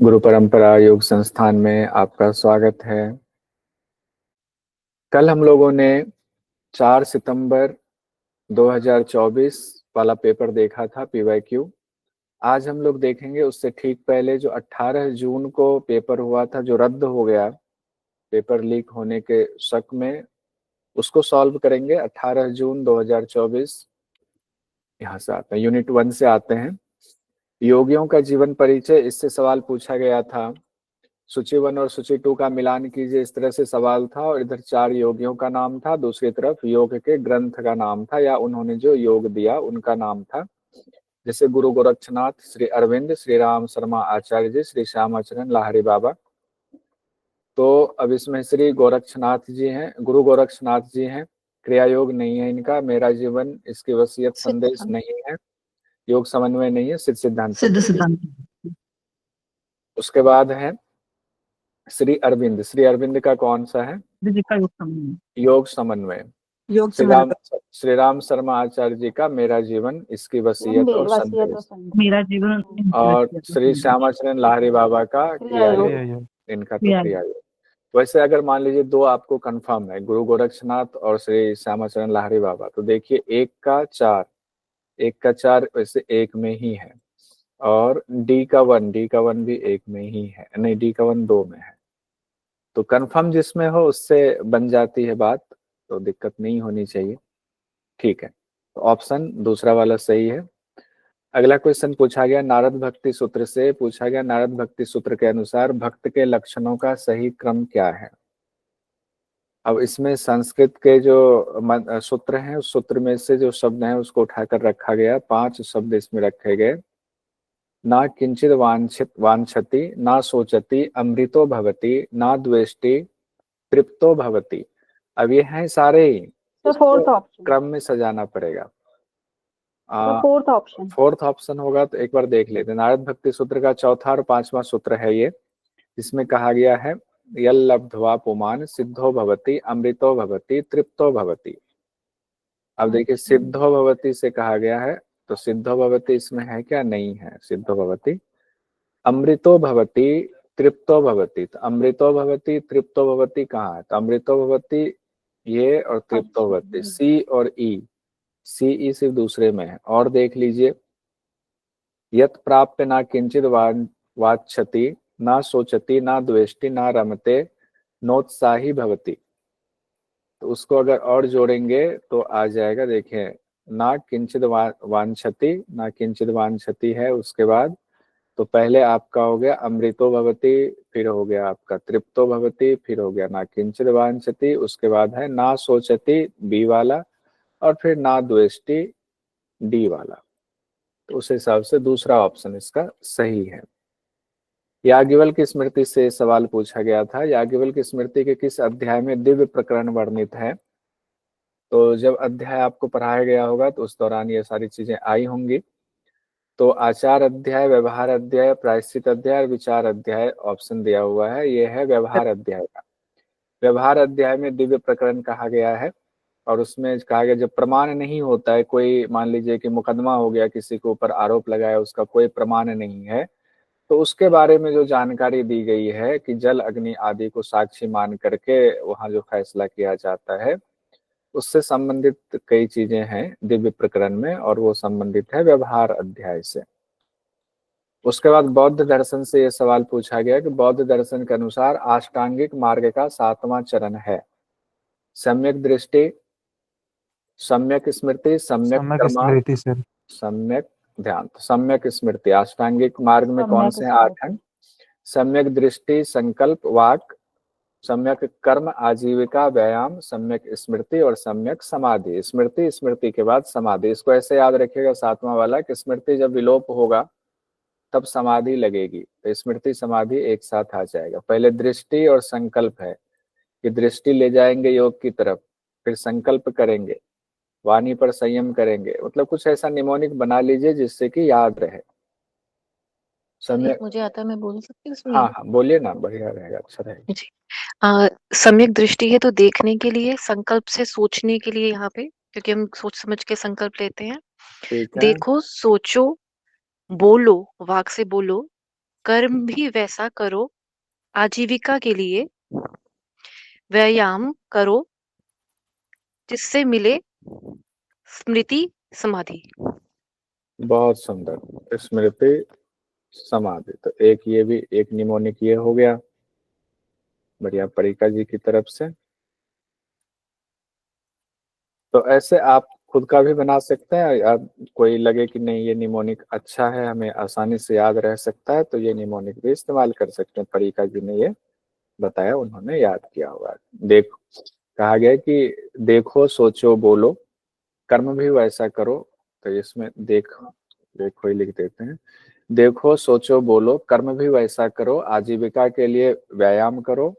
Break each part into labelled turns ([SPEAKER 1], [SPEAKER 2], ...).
[SPEAKER 1] गुरु परंपरा योग संस्थान में आपका स्वागत है। कल हम लोगों ने 4 सितंबर 2024 वाला पेपर देखा था, पीवाईक्यू। आज हम लोग देखेंगे उससे ठीक पहले जो 18 जून को पेपर हुआ था, जो रद्द हो गया पेपर लीक होने के शक में, उसको सॉल्व करेंगे। 18 जून 2024 यहाँ से आते हैं, यूनिट 1 से आते हैं। योगियों का जीवन परिचय, इससे सवाल पूछा गया था। सूची 1 और सूची 2 का मिलान कीजिए, इस तरह से सवाल था। और इधर 4 योगियों का नाम था, दूसरी तरफ योग के ग्रंथ का नाम था, या उन्होंने जो योग दिया उनका नाम था। जैसे गुरु गोरक्षनाथ, श्री अरविंद, श्री राम शर्मा आचार्य जी, श्री श्यामाचरण लाहिड़ी बाबा। तो अब इसमें श्री गोरक्षनाथ जी हैं, गुरु गोरक्षनाथ जी हैं। क्रिया योग नहीं है इनका। मेरा जीवन, इसकी वसीयत संदेश नहीं है। योग समन्वय नहीं है, सिद्ध सिद्धांत
[SPEAKER 2] सिद्ध
[SPEAKER 1] कबीर।
[SPEAKER 2] सिद्धांत।
[SPEAKER 1] उसके बाद है श्री अरविंद। श्री अरविंद का कौन सा है?
[SPEAKER 2] जी का योग समन्वय।
[SPEAKER 1] योग समन्वय।
[SPEAKER 2] योग
[SPEAKER 1] श्री राम शर्मा आचार्य जी का मेरा जीवन, इसकी वसीयत और संदेश।
[SPEAKER 2] मेरा जीवन।
[SPEAKER 1] और श्री श्यामाचरण लाहिड़ी बाबा का क्रिया योग। इनका तो क्रिया योग। वैसे अगर मान लीजिए दो आपको कंफर्म है, गुरु गोरक्षनाथ और श्री श्यामाचरण लाहिड़ी बाबा, तो देखिए 1 का 4 वैसे एक में ही है। और डी का 1 भी एक में ही है, नहीं डी का 1 2 में है। तो कंफर्म जिसमें हो उससे बन जाती है बात, तो दिक्कत नहीं होनी चाहिए। ठीक है, तो ऑप्शन दूसरा वाला सही है। अगला क्वेश्चन पूछा गया नारद भक्ति सूत्र से। पूछा गया नारद भक्ति सूत्र के अनुसार भक्त के लक्षणों का सही क्रम क्या है। अब इसमें संस्कृत के जो सूत्र हैं, उस सूत्र में से जो शब्द हैं उसको उठाकर रखा गया। 5 शब्द इसमें रखे गए। ना किंचित वांछति, ना सोचति, अमृतो भवति, ना द्वेष्टि, तृप्तो भवति। अब ये हैं सारे ही,
[SPEAKER 3] फोर्थ ऑप्शन,
[SPEAKER 1] क्रम में सजाना पड़ेगा।
[SPEAKER 3] फोर्थ
[SPEAKER 1] ऑप्शन होगा तो एक बार देख लेते हैं। नारद भक्ति सूत्र का चौथा और 5वां सूत्र है ये, जिसमें कहा गया है यल लब्ध्वा पुमान सिद्धो भवति, अमृतो भवति, तृप्तो भवति। अब देखिए सिद्धो भवति से कहा गया है, तो सिद्धो भवति इसमें है क्या? नहीं है सिद्धो भवति। अमृतो भवति, तृप्तो भवति। तो अमृतो भवति, तृप्तो भवति कहाँ है? तो अमृतो भवति ये और तृप्तो भवति, सी और ई। सी ई सिर्फ दूसरे में है। और देख लीजिए, यत प्राप्य ना किंचित वाच्छति, ना सोचति, ना द्वेष्टि, ना रमते, नोत्साही भवति। तो उसको अगर और जोड़ेंगे तो आ जाएगा। देखें, ना किंचित वांछति, ना किंचित वांछति है, उसके बाद तो पहले आपका हो गया अमृतो भवति, फिर हो गया आपका तृप्तो भवति, फिर हो गया ना किंचित वांछति, उसके बाद है ना सोचति बी वाला, और फिर ना द्वेष्टि डी वाला। तो उस हिसाब से दूसरा ऑप्शन इसका सही है। याज्ञवल्क्य की स्मृति से सवाल पूछा गया था। याज्ञवल्क्य की स्मृति के किस अध्याय में दिव्य प्रकरण वर्णित है? तो जब अध्याय आपको पढ़ाया गया होगा तो उस दौरान ये सारी चीजें आई होंगी। तो आचार अध्याय, व्यवहार अध्याय, प्रायश्चित अध्याय, विचार अध्याय ऑप्शन दिया हुआ है। ये है व्यवहार अध्याय का। व्यवहार अध्याय में दिव्य प्रकरण कहा गया है, और उसमें कहा गया जब प्रमाण नहीं होता है, कोई मान लीजिए कि मुकदमा हो गया, किसी के ऊपर आरोप लगाया, उसका कोई प्रमाण नहीं है, तो उसके बारे में जो जानकारी दी गई है कि जल अग्नि आदि को साक्षी मान करके वहां जो फैसला किया जाता है, उससे संबंधित कई चीजें हैं दिव्य प्रकरण में, और वो संबंधित है व्यवहार अध्याय से। उसके बाद बौद्ध दर्शन से यह सवाल पूछा गया कि बौद्ध दर्शन के अनुसार अष्टांगिक मार्ग का 7वां चरण है सम्यक दृष्टि, सम्यक स्मृति, सम्यक कर्म, सम्यक ध्यान। सम्यक स्मृति अष्टांगिक मार्ग में कौन से हैं? 8 अंग। सम्यक दृष्टि संकल्प वाक, सम्यक कर्म आजीविका व्यायाम, सम्यक स्मृति और सम्यक समाधि। स्मृति, स्मृति के बाद समाधि। इसको ऐसे याद रखिएगा 7वां वाला कि स्मृति जब विलोप होगा तब समाधि लगेगी। तो स्मृति समाधि एक साथ आ जाएगा। पहले दृष्टि और संकल्प है कि दृष्टि ले जाएंगे योग की तरफ, फिर संकल्प करेंगे, वाणी पर संयम करेंगे। मतलब कुछ ऐसा निमोनिक बना लीजिए जिससे कि याद रहे।
[SPEAKER 4] एक मुझे आता है, मैं बोल सकती हूँ उसमें?
[SPEAKER 1] हाँ हाँ बोलिए ना, बढ़िया रहेगा, अच्छा रहेगा
[SPEAKER 4] जी। सम्यक दृष्टि है तो देखने के लिए, संकल्प से सोचने के लिए यहाँ पे, क्योंकि हम सोच समझ के संकल्प लेते हैं।
[SPEAKER 1] ठीक है।
[SPEAKER 4] देखो, सोचो, बोलो, वाक से बोलो, कर्म भी वैसा करो, आजीविका के लिए व्यायाम करो, जिससे मिले स्मृति समाधि।
[SPEAKER 1] बहुत सुंदर, स्मृति समाधि। तो एक ये भी एक निमोनिक ये हो गया, बढ़िया परिका जी की तरफ से। तो ऐसे आप खुद का भी बना सकते हैं, या कोई लगे कि नहीं ये निमोनिक अच्छा है, हमें आसानी से याद रह सकता है, तो ये निमोनिक भी इस्तेमाल कर सकते हैं। परिका जी ने ये बताया, उन्होंने याद किया हुआ। देखो, कहा गया कि देखो सोचो बोलो कर्म भी वैसा करो। तो इसमें देखो देखो ही लिख देते हैं। देखो सोचो बोलो कर्म भी वैसा करो, आजीविका के लिए व्यायाम करो,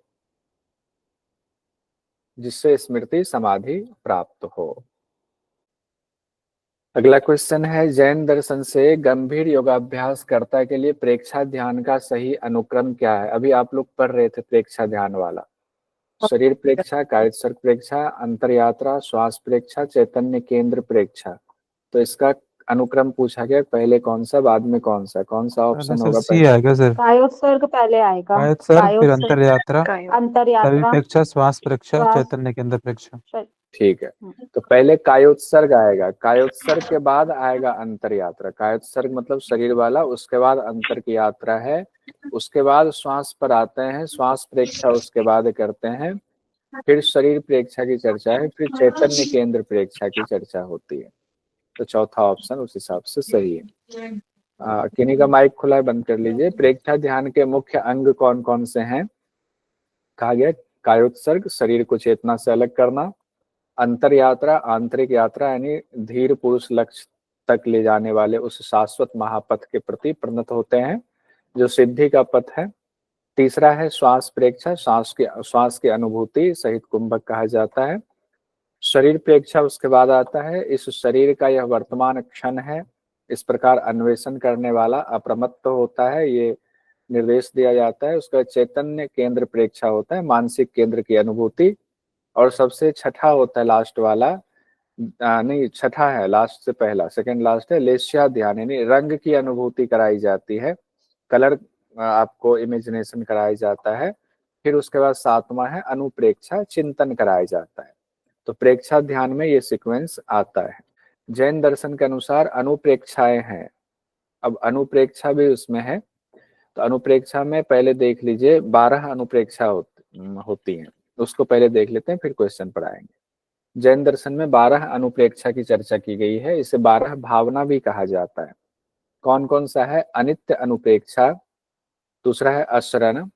[SPEAKER 1] जिससे स्मृति समाधि प्राप्त हो। अगला क्वेश्चन है, जैन दर्शन से गंभीर योगाभ्यास कर्ता के लिए प्रेक्षा ध्यान का सही अनुक्रम क्या है? अभी आप लोग पढ़ रहे थे प्रेक्षा ध्यान वाला, शरीर प्रेक्षा, कायस्थ प्रेक्षा, अंतरयात्रा, श्वास प्रेक्षा, चैतन्य केंद्र प्रेक्षा। तो इसका अनुक्रम पूछा गया, पहले कौन सा बाद में कौन सा
[SPEAKER 3] पहले
[SPEAKER 1] ऑप्शन
[SPEAKER 3] सर
[SPEAKER 1] होगा?
[SPEAKER 3] सी आएगा सर,
[SPEAKER 5] कायोत्सर्ग पहले आएगा।
[SPEAKER 3] कायस्थ फिर
[SPEAKER 5] कायोत्सर्ग,
[SPEAKER 3] अंतर यात्रा, शरीर
[SPEAKER 5] अंतरयात्रा,
[SPEAKER 3] प्रेक्षा, श्वास प्रेक्षा,
[SPEAKER 5] श्वास।
[SPEAKER 3] चैतन्य केंद्र प्रेक्षा।
[SPEAKER 1] ठीक है, तो पहले कायोत्सर्ग आएगा, कायोत्सर्ग के बाद आएगा अंतर यात्रा। कायोत्सर्ग मतलब शरीर वाला, उसके बाद अंतर की यात्रा है, उसके बाद श्वास पर आते हैं, श्वास प्रेक्षा उसके बाद करते हैं, फिर शरीर प्रेक्षा की चर्चा है, फिर चैतन्य केंद्र प्रेक्षा की चर्चा होती है। तो चौथा ऑप्शन उस हिसाब से सही है। किन्हीं का माइक खुला है, बंद कर लीजिए। प्रेक्षा ध्यान के मुख्य अंग कौन कौन से हैं? कहा गया कायोत्सर्ग, शरीर को चेतना से अलग करना, अंतर यात्रा, आंतरिक यात्रा यानी धीर पुरुष लक्ष्य तक ले जाने वाले उस शाश्वत महापथ के प्रति परिणत होते हैं जो सिद्धि का पथ है। तीसरा है श्वास प्रेक्षा, श्वास की अनुभूति सहित कुंभक कहा जाता है। शरीर प्रेक्षा उसके बाद आता है, इस शरीर का यह वर्तमान क्षण है, इस प्रकार अन्वेषण करने वाला अप्रमत्त होता है, ये निर्देश दिया जाता है। उसका चैतन्य केंद्र प्रेक्षा होता है, मानसिक केंद्र की अनुभूति। और सबसे छठा होता है लास्ट वाला, नहीं छठा है, लास्ट से पहला, सेकंड लास्ट है, लेस्या ध्यान, यानी रंग की अनुभूति कराई जाती है, कलर आपको इमेजिनेशन कराया जाता है। फिर उसके बाद सातवां है अनुप्रेक्षा, चिंतन कराया जाता है। तो प्रेक्षा ध्यान में ये सीक्वेंस आता है। जैन दर्शन के अनुसार अनुप्रेक्षाएं हैं, अब अनुप्रेक्षा भी उसमें है। तो अनुप्रेक्षा में पहले देख लीजिए 12 अनुप्रेक्षा होती हैं, उसको पहले देख लेते हैं, फिर क्वेश्चन पढ़ाएंगे। जैन दर्शन में 12 अनुप्रेक्षा की चर्चा की गई है, इसे 12 भावना भी कहा जाता है। कौन कौन सा है? अनित्य अनुप्रेक्षा, दूसरा है अशरण,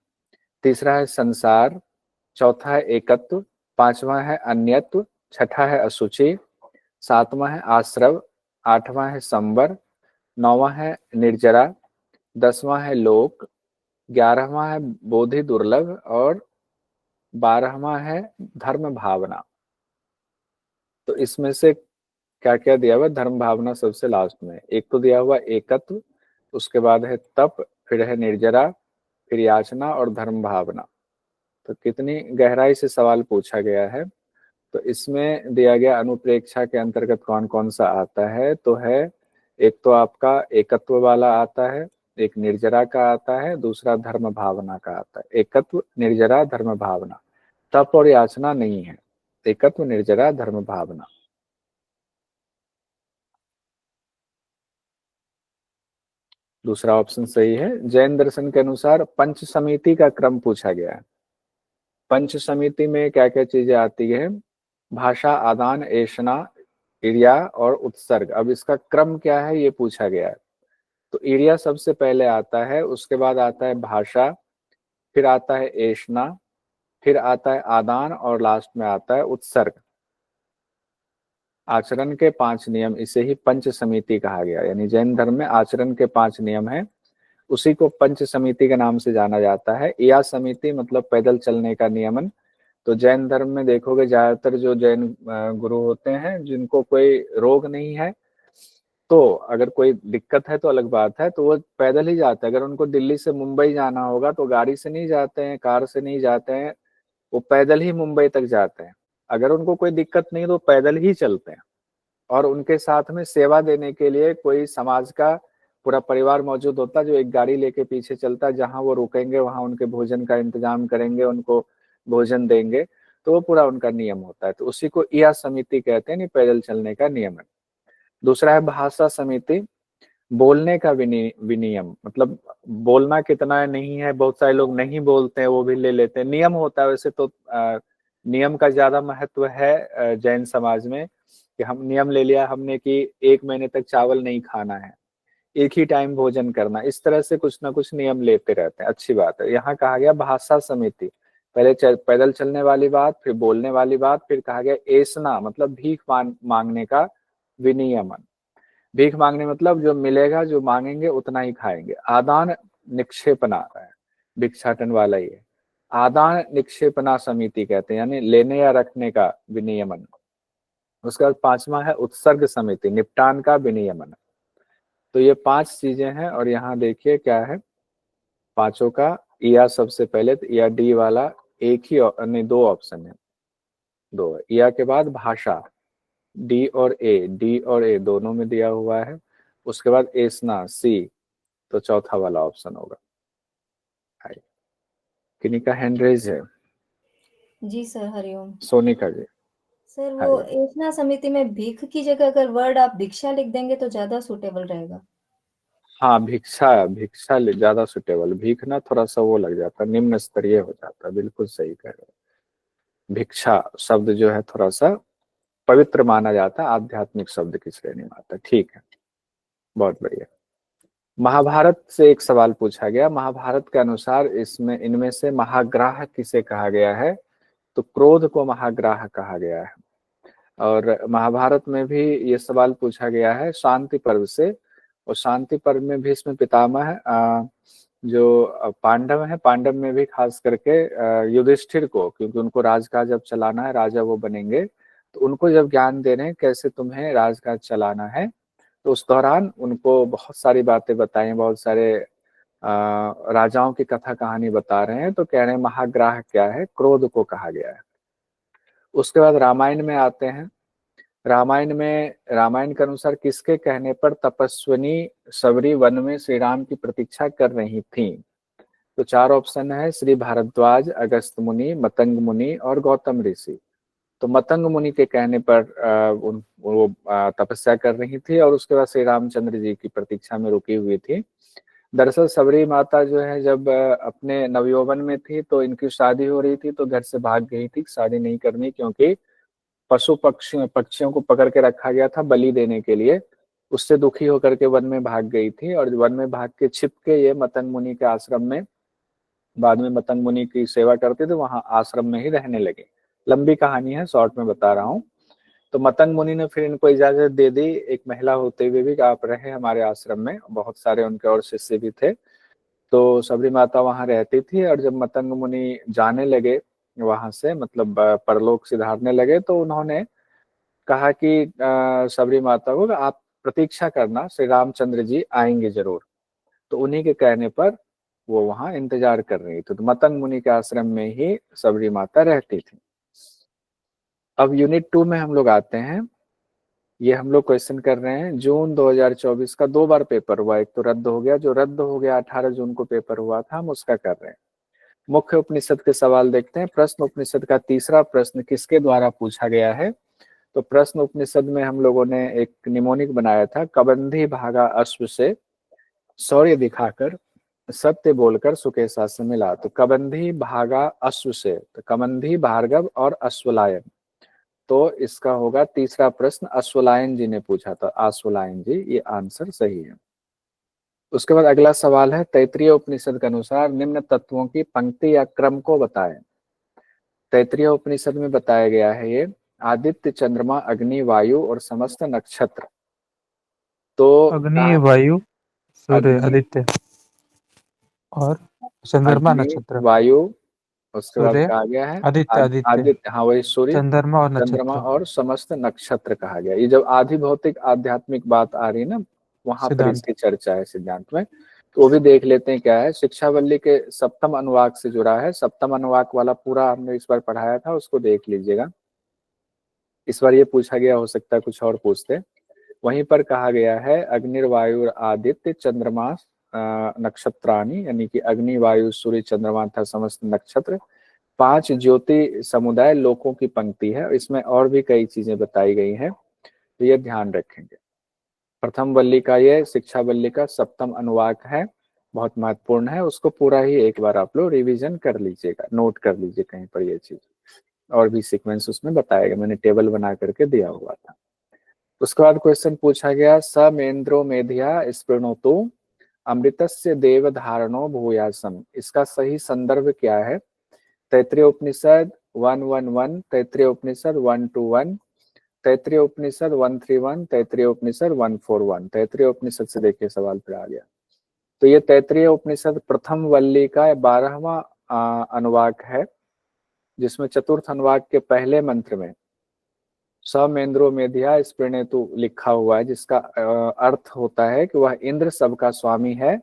[SPEAKER 1] तीसरा है संसार, चौथा है एकत्व, पांचवा है अन्यत्व, छठा है अशुचि, सातवां है आश्रव, आठवां है संवर, नौवां है निर्जरा, 10वां है लोक, 11वां है बोधि दुर्लभ, और 12वां है धर्म भावना। तो इसमें से क्या क्या दिया हुआ? धर्म भावना सबसे लास्ट में। एक तो दिया हुआ एकत्व, उसके बाद है तप, फिर है निर्जरा, फिर याचना और धर्म भावना। तो कितनी गहराई से सवाल पूछा गया है। तो इसमें दिया गया अनुप्रेक्षा के अंतर्गत कौन कौन सा आता है, तो है एक तो आपका एकत्व वाला आता है, एक निर्जरा का आता है, दूसरा धर्म भावना का आता है। एकत्व, निर्जरा, धर्म भावना। तप और याचना नहीं है, एकत्व, निर्जरा, धर्म भावना। दूसरा ऑप्शन सही है। जैन दर्शन के अनुसार पंच समिति का क्रम पूछा गया है। पंच समिति में क्या क्या चीजें आती है? भाषा, आदान, ऐषणा, ईर्ष्या और उत्सर्ग। अब इसका क्रम क्या है ये पूछा गया है। तो ईर्ष्या सबसे पहले आता है, उसके बाद आता है भाषा, फिर आता है ऐषणा, फिर आता है आदान, और लास्ट में आता है उत्सर्ग। आचरण के 5 नियम, इसे ही पंच समिति कहा गया। यानी जैन धर्म में आचरण के 5 नियम है, उसी को पंच समिति के नाम से जाना जाता है। या समिति मतलब पैदल चलने का नियमन। तो जैन धर्म में देखोगे ज्यादातर जो जैन गुरु होते हैं जिनको कोई रोग नहीं है, तो अगर कोई दिक्कत है तो अलग बात है, तो वो पैदल ही जाते हैं। अगर उनको दिल्ली से मुंबई जाना होगा तो गाड़ी से नहीं जाते हैं, कार से नहीं जाते हैं, वो पैदल ही मुंबई तक जाते हैं। अगर उनको कोई दिक्कत नहीं तो पैदल ही चलते हैं। और उनके साथ में सेवा देने के लिए कोई समाज का पूरा परिवार मौजूद होता है, जो एक गाड़ी लेके पीछे चलता है, जहाँ वो रुकेंगे वहाँ उनके भोजन का इंतजाम करेंगे, उनको भोजन देंगे, तो वो पूरा उनका नियम होता है। तो उसी को इया समिति कहते हैं, पैदल चलने का नियम है। दूसरा है भाषा समिति, बोलने का विनियम, मतलब बोलना कितना नहीं है, बहुत सारे लोग नहीं बोलते हैं, वो भी ले लेते हैं, नियम होता है। वैसे तो नियम का ज्यादा महत्व है जैन समाज में, कि हम नियम ले लिया हमने कि 1 महीने तक चावल नहीं खाना है, एक ही टाइम भोजन करना, इस तरह से कुछ ना कुछ नियम लेते रहते हैं, अच्छी बात है। यहाँ कहा गया भाषा समिति, पहले पैदल चलने वाली बात, फिर बोलने वाली बात, फिर कहा गया एसना मतलब भीख मांगने का विनियमन। भीख मांगने मतलब जो मिलेगा, जो मांगेंगे उतना ही खाएंगे। आदान निक्षेपना है, भिक्षाटन वाला ही है, आदान निक्षेपना समिति कहते हैं, यानी लेने या रखने का विनियमन। उसके बाद 5वां है उत्सर्ग समिति, निपटान का विनियमन। तो ये 5 चीजें हैं, और यहाँ देखिए क्या है पांचों का। या सबसे पहले तो या डी वाला एक ही नहीं, 2 ऑप्शन है, 2 है। या के बाद भाषा, डी और ए दोनों में दिया हुआ है। उसके बाद एसना सी, तो चौथा वाला ऑप्शन होगा। किन्हीं का हैंड रेज है?
[SPEAKER 6] जी सर, हरिओम।
[SPEAKER 1] सोनिका जी।
[SPEAKER 6] सर वो एसना समिति में भीख की जगह अगर वर्ड आप भिक्षा लिख देंगे तो ज्यादा सूटेबल रहेगा।
[SPEAKER 1] हाँ, भिक्षा ज्यादा सुटेबल, भीख ना थोड़ा सा वो लग जाता है, निम्न स्तरीय हो जाता है, बिल्कुल सही कह रहे हो। भिक्षा शब्द जो है थोड़ा सा पवित्र माना जाता है, आध्यात्मिक शब्द की श्रेणी में आता है। ठीक है, बहुत बढ़िया। महाभारत से एक सवाल पूछा गया, महाभारत के अनुसार इसमें इनमें से महाग्राह किसे कहा गया है? तो क्रोध को महाग्राह कहा गया है। और महाभारत में भी ये सवाल पूछा गया है शांति पर्व से, और शांति पर्व में भी इसमें पितामह जो पांडव है, पांडव में भी खास करके युधिष्ठिर को, क्योंकि उनको राजकाज जब चलाना है, राजा वो बनेंगे, तो उनको जब ज्ञान दे रहे हैं कैसे तुम्हें राजकाज चलाना है, तो उस दौरान उनको बहुत सारी बातें बताई, बहुत सारे राजाओं की कथा कहानी बता रहे हैं। तो कह रहे हैं महाग्राह क्या है? क्रोध को कहा गया है। उसके बाद रामायण में आते हैं। रामायण के अनुसार किसके कहने पर तपस्विनी सबरी वन में श्री राम की प्रतीक्षा कर रही थी? तो 4 ऑप्शन है, श्री भारद्वाज, अगस्त मुनि, मतंग मुनि और गौतम ऋषि। तो मतंग मुनि के कहने पर वो तपस्या कर रही थी, और उसके बाद श्री रामचंद्र जी की प्रतीक्षा में रुकी हुई थी। दरअसल सबरी माता जो है जब अपने नवयौवन में थी, तो इनकी शादी हो रही थी, तो घर से भाग गई थी, शादी नहीं करनी, क्योंकि पशु पक्षियों को पकड़ के रखा गया था बलि देने के लिए। उससे दुखी होकर के वन में भाग गई थी, और वन में भाग के छिप के ये मतंग मुनि के आश्रम में, बाद में मतंग मुनि की सेवा करते थे, वहां आश्रम में ही रहने लगे। लंबी कहानी है, शॉर्ट में बता रहा हूँ। तो मतंग मुनि ने फिर इनको इजाजत दे दी, एक महिला होते हुए भी, आप रहे हमारे आश्रम में। बहुत सारे उनके और शिष्य भी थे। तो सबरी माता वहां रहती थी, और जब मतंग मुनि जाने लगे वहां से, मतलब परलोक सिधारने लगे, तो उन्होंने कहा कि सबरी माता को आप प्रतीक्षा करना, श्री रामचंद्र जी आएंगे जरूर। तो उन्हीं के कहने पर वो वहां इंतजार कर रही थी। तो मतंग मुनि के आश्रम में ही सबरी माता रहती थी। अब यूनिट 2 में हम लोग आते हैं। ये हम लोग क्वेश्चन कर रहे हैं जून 2024 का 2 बार पेपर हुआ, एक तो रद्द हो गया, जो रद्द हो गया 18 जून को पेपर हुआ था, हम उसका कर रहे हैं। मुख्य उपनिषद के सवाल देखते हैं। प्रश्न उपनिषद का तीसरा प्रश्न किसके द्वारा पूछा गया है? तो प्रश्न उपनिषद में हम लोगों ने एक निमोनिक बनाया था, कबंधी भागा अश्व से शौर्य दिखाकर सत्य बोलकर सुकेशा से मिला। तो कबंधी भागा अश्व से, तो कबंधी, भार्गव और अश्वलायन। तो इसका होगा तीसरा प्रश्न, अश्वलायन जी ने पूछा था, अश्वलायन जी, ये आंसर सही है। उसके बाद अगला सवाल है, तैत्रीय उपनिषद के अनुसार निम्न तत्वों की पंक्ति या क्रम को बताएं। तैत्रीय उपनिषद में बताया गया है ये, आदित्य, चंद्रमा, अग्नि, वायु और समस्त नक्षत्र। तो
[SPEAKER 3] अग्नि, वायु, सूर्य,
[SPEAKER 1] अग्नि,
[SPEAKER 3] आदित्य और चंद्रमा,
[SPEAKER 1] अग्नि,
[SPEAKER 3] नक्षत्र,
[SPEAKER 1] वायु, उसके बाद
[SPEAKER 3] सूर्य,
[SPEAKER 1] कहा गया है
[SPEAKER 3] आदित्य,
[SPEAKER 1] आदित्य, हाँ वही, सूर्य,
[SPEAKER 3] चंद्रमा और
[SPEAKER 1] चंद्रमा
[SPEAKER 3] नक्षत्र।
[SPEAKER 1] और समस्त नक्षत्र कहा गया। ये जब आधि भौतिक आध्यात्मिक बात आ रही है ना, वहां पर
[SPEAKER 3] सिद्धांत।
[SPEAKER 1] इसकी चर्चा है सिद्धांत में। तो वो भी देख लेते हैं क्या है। शिक्षावल्ली के सप्तम अनुवाक से जुड़ा है, सप्तम अनुवाक वाला पूरा हमने इस बार पढ़ाया था, उसको देख लीजिएगा। इस बार ये पूछा गया, हो सकता है कुछ और पूछते। वहीं पर कहा गया है अग्निर्वायु आदित्य चंद्रमा नक्षत्राणी, यानी कि अग्नि वायु सूर्य चंद्रमा तथा समस्त नक्षत्र 5 ज्योति समुदाय लोकों की पंक्ति है। इसमें और भी कई चीजें बताई गई हैं, तो ये ध्यान रखेंगे। प्रथम वल्ली का ये शिक्षा वल्ली का 7वां अनुवाक है, बहुत महत्वपूर्ण है, उसको पूरा ही एक बार आप लोग रिवीजन कर लीजिएगा, नोट कर लीजिए कहीं पर ये चीज, और भी सीक्वेंस उसमें बताएगा, मैंने टेबल बना करके दिया हुआ था। उसके बाद क्वेश्चन पूछा गया समेन्द्रो मेधिया स्पृणोतु अमृतस्य देव धारणो भूयासम, इसका सही संदर्भ क्या है? तैत्तिरीय उपनिषद 111, तैत्तिरीय उपनिषद 121, तैत्तिरीय उपनिषद 131, तैत्तिरीय उपनिषद 141। तैत्तिरीय उपनिषद से देखिए सवाल फिर आ गया। तो ये तैत्तिरीय उपनिषद प्रथम वल्ली का 12वां अनुवाक है, जिसमें चतुर्थ अनुवाक के पहले मंत्र में समेन्द्रो मेधिया स्पृणेतु लिखा हुआ है, जिसका अर्थ होता है कि वह इंद्र सबका स्वामी है।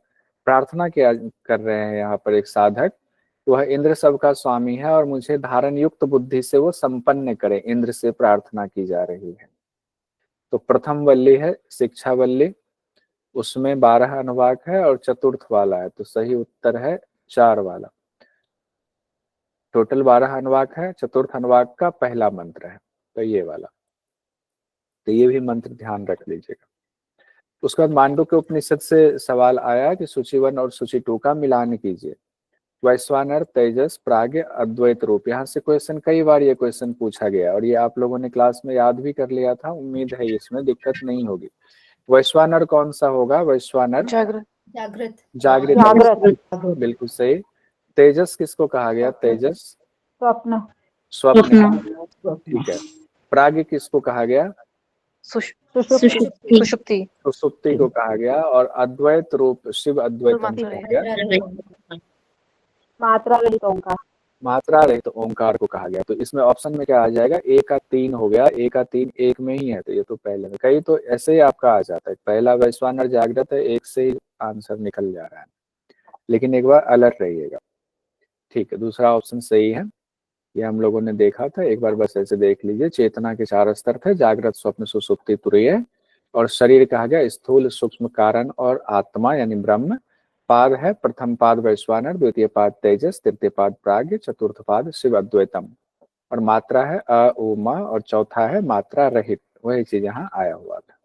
[SPEAKER 1] प्रार्थना किया कर रहे हैं यहाँ पर एक साधक, वह इंद्र सबका स्वामी है और मुझे धारण युक्त बुद्धि से वो संपन्न करे, इंद्र से प्रार्थना की जा रही है। तो प्रथम वल्ली है शिक्षा वल्ली, उसमें 12 अनुवाक है और चतुर्थ वाला है, तो सही उत्तर है 4 वाला। टोटल 12 अनुवाक है, चतुर्थ अनुवाक का पहला मंत्र है, तो ये वाला, तो ये भी मंत्र ध्यान रख लीजिएगा। उसके बाद मांडुक्य उपनिषद से सवाल आया कि सूची 1 और सूची 2 का मिलान कीजिए। वैश्वानर तेजस प्राग्ञ अद्वैत रूप, यहाँ से क्वेश्चन कई बार ये क्वेश्चन पूछा गया और ये आप लोगों ने क्लास में याद भी कर लिया था, उम्मीद है इसमें दिक्कत नहीं होगी। वैश्वानर कौन सा होगा? वैश्वानर
[SPEAKER 4] जागृत
[SPEAKER 6] जागृत
[SPEAKER 5] जागृत
[SPEAKER 1] बिल्कुल सही। तेजस किसको कहा गया? तेजस
[SPEAKER 5] स्वप्न
[SPEAKER 1] स्वप्न, ठीक है। प्राग्ञ किसको कहा गया?
[SPEAKER 5] सुषुप्ति
[SPEAKER 4] सुषुप्ति
[SPEAKER 1] को कहा गया। और अद्वैत रूप शिव अद्वैतम को कहा गया,
[SPEAKER 5] मात्रा रहित ओंकार
[SPEAKER 1] मात्रा रहित ओंकार को कहा गया। तो इसमें ऑप्शन में क्या आ जाएगा? ए का 3 हो गया, ए का 3 एक में ही है, तो ये तो पहले में, कई तो ऐसे ही आपका आ जाता है, पहला वैश्वानर जागृत है, एक से ही आंसर निकल जा रहा है, लेकिन एक बार अलर्ट रहिएगा, ठीक है। दूसरा ऑप्शन सही है, ये हम लोगों ने देखा था, एक बार बस ऐसे देख लीजिए। चेतना के 4 स्तर थे, जागृत स्वप्न सुषुप्ति तुरीय, और शरीर कहा गया स्थूल सूक्ष्म कारण और आत्मा यानी ब्रह्म। पाद है प्रथम पाद वैश्वानर, द्वितीय पाद तेजस, तृतीय पाद प्राग्ञ, चतुर्थ पाद शिव अद्वैतम, और मात्रा है अ उ म, और चौथा है मात्रा रहित, वही चीज यहाँ आया हुआ था।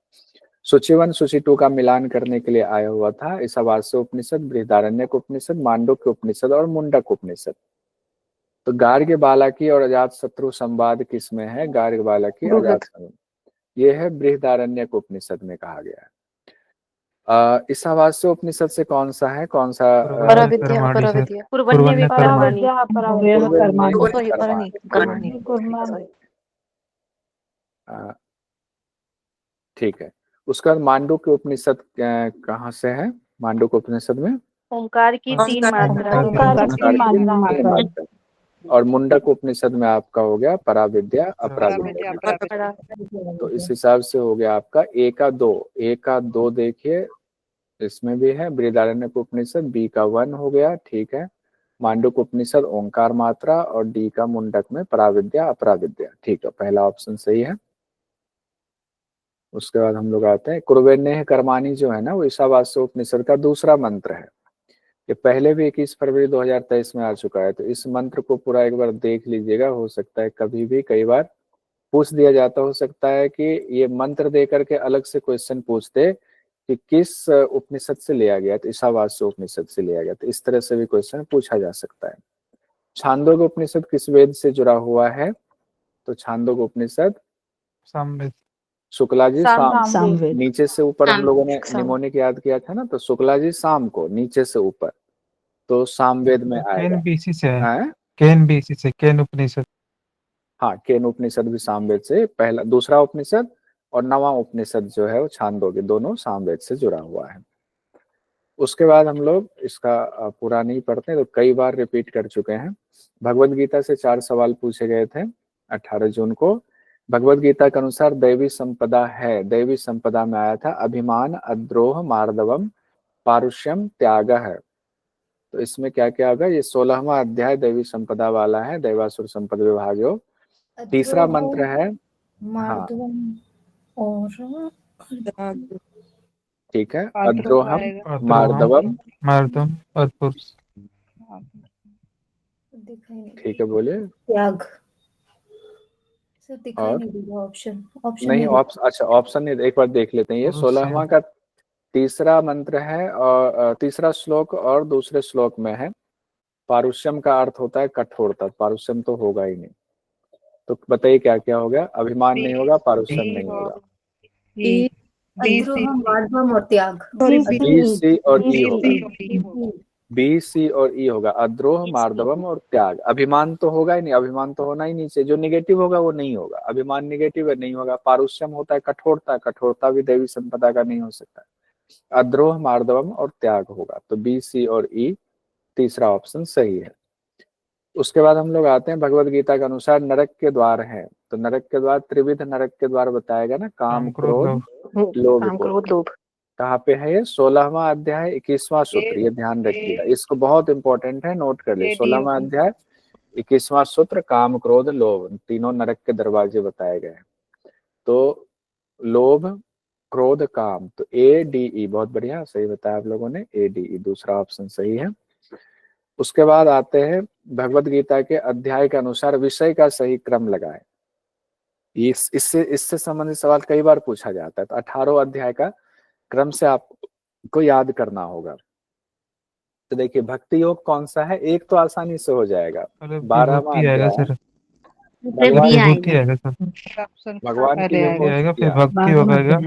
[SPEAKER 1] सूची 1 सूची 2 का मिलान करने के लिए आया हुआ था ईशावास्य उपनिषद, बृहदारण्यक उपनिषद, मांडुक्य उपनिषद और मुंडक उपनिषद। तो गार्ग्य बालकी और अजात शत्रु संवाद किसमें है? गार्ग्य बालकी अजात शत्रु, ये है बृहदारण्यक उपनिषद में कहा गया है। ईशावास्य उपनिषद से कौन सा है? कौन सा?
[SPEAKER 4] पराविद्या पराविद्या पूर्वन्य कर्माणि,
[SPEAKER 1] ठीक है। उसका मांडुक्य उपनिषद कहाँ से है? मांडुक्य उपनिषद में
[SPEAKER 5] ओंकार की 3 मात्रा
[SPEAKER 1] और मुंडक उपनिषद में आपका हो गया पराविद्या अपराविद्या। तो इस हिसाब से हो गया आपका ए का 2, ए का 2 देखिए इसमें भी है, बृहदारण्यक उपनिषद बी का 1 हो गया, ठीक है। मांडुक्य उपनिषद ओंकार मात्रा, और डी का मुंडक में पराविद्या अपराविद्या, ठीक है, पहला ऑप्शन सही है। उसके बाद हम लोग आते हैं कुर्वेन्नेह कर्माणि, जो है ना वो ईशावास्य उपनिषद का दूसरा मंत्र है। ये पहले भी 21 फरवरी 2023 में आ चुका है, तो इस मंत्र को पूरा एक बार देख लीजिएगा, हो सकता है कभी भी कई बार पूछ दिया जाता, हो सकता है कि ये मंत्र दे करके अलग से क्वेश्चन पूछते कि किस उपनिषद से लिया गया, तो ईशावास्य उपनिषद से लिया गया, तो इस तरह से भी क्वेश्चन पूछा जा सकता है। छांदोग्य उपनिषद किस वेद से जुड़ा हुआ है? तो छांदोग्य उपनिषद
[SPEAKER 3] सामवेद,
[SPEAKER 1] शुक्ला जी
[SPEAKER 5] सामवेद।
[SPEAKER 1] नीचे से ऊपर हम लोगों ने निमोनिक याद किया था ना, तो शुक्ला जी शाम को नीचे से ऊपर, तो सामवेद में आएगा।
[SPEAKER 3] केन बीसी से है,
[SPEAKER 1] हैं?
[SPEAKER 3] केन बीसी से, केन उपनिषद।
[SPEAKER 1] हाँ, केन उपनिषद भी सामवेद से, पहला दूसरा उपनिषद और 9वां उपनिषद जो है वो छांदोग्य, दोनों सामवेद से जुड़ा हुआ है। उसके बाद हम लोग इसका पूरा नहीं पढ़ते, तो कई बार रिपीट कर चुके हैं। भगवद गीता से 4 सवाल पूछे गए थे 18 जून को। भगवद गीता के अनुसार दैवी संपदा है, दैवी संपदा में आया था अभिमान, अद्रोह, मार्दवम, पारुष्यम, त्याग है। तो इसमें क्या क्या होगा? ये 16वां अध्याय दैवी संपदा वाला है, दैवासुर संपद विभाग योग। तीसरा मंत्र है, हाँ,
[SPEAKER 6] मार्दवम और
[SPEAKER 1] ठीक है, अद्रोहम, मार्दवम,
[SPEAKER 3] मार्दम और पुरुष।
[SPEAKER 6] दिखाई नहीं,
[SPEAKER 1] ठीक है बोलिए।
[SPEAKER 6] त्याग सर दिखाई
[SPEAKER 1] और
[SPEAKER 6] नहीं दिया ऑप्शन, ऑप्शन
[SPEAKER 1] नहीं
[SPEAKER 6] नहीं
[SPEAKER 1] ऑप्शन, अच्छा ऑप्शन नहीं, एक बार देख लेते हैं। ये
[SPEAKER 3] पुरुष
[SPEAKER 1] 16वां का तीसरा मंत्र है और तीसरा श्लोक और दूसरे श्लोक में है। पारुष्यम का अर्थ होता है कठोरता, पारुष्यम तो होगा ही नहीं। तो बताइए क्या क्या होगा? अभिमान नहीं होगा, पारुष्यम नहीं होगा।
[SPEAKER 6] अद्रोहम, मार्दवम और त्याग।
[SPEAKER 1] बी, सी और ई होगा। बी, सी और ई होगा, अद्रोह, मार्दवम और त्याग। अभिमान तो होगा ही नहीं, अभिमान तो होना ही नहीं चाहिए। जो निगेटिव होगा वो नहीं होगा, अभिमान निगेटिव है, नहीं होगा। पारुष्यम होता है कठोरता, कठोरता भी देवी संपदा का नहीं हो सकता। अद्रोह, मार्दवम और त्याग होगा। तो बी, सी और ई तीसरा ऑप्शन सही है। उसके बाद हम लोग आते हैं भगवत गीता के अनुसार नरक के द्वार हैं। तो नरक के द्वार, त्रिविध नरक के द्वार बताएगा ना, काम, क्रोध, लोभ।
[SPEAKER 4] काम, क्रोध, लोभ।
[SPEAKER 1] कहाँ पे है ये? 16वां अध्याय 21वां सूत्र। ये ध्यान रखिएगा, इसको बहुत इंपॉर्टेंट है, नोट कर लिए। 16वां अध्याय 21वां सूत्र, काम, क्रोध, लोभ, तीनों नरक के दरवाजे बताए गए हैं। तो लोभ, क्रोध, काम, तो ए डी ई, बहुत बढ़िया, सही बताया आप लोगों ने, ए डी ई दूसरा ऑप्शन सही है। उसके बाद आते हैं भगवत गीता के अध्याय के अनुसार विषय का सही क्रम लगाएं। इससे संबंधित सवाल कई बार पूछा जाता है। तो 18 अध्याय का क्रम से आपको याद करना होगा। तो देखिए भक्ति योग कौन सा है? एक तो आसानी से हो जाएगा, 12वां
[SPEAKER 3] आएगा
[SPEAKER 1] अध्याय।
[SPEAKER 3] सर,
[SPEAKER 1] भगवान
[SPEAKER 3] विभूति आएगा सर,
[SPEAKER 1] भगवान की
[SPEAKER 3] आएगा फिर
[SPEAKER 1] विभूतियां,
[SPEAKER 3] भक्ति योग आएगा।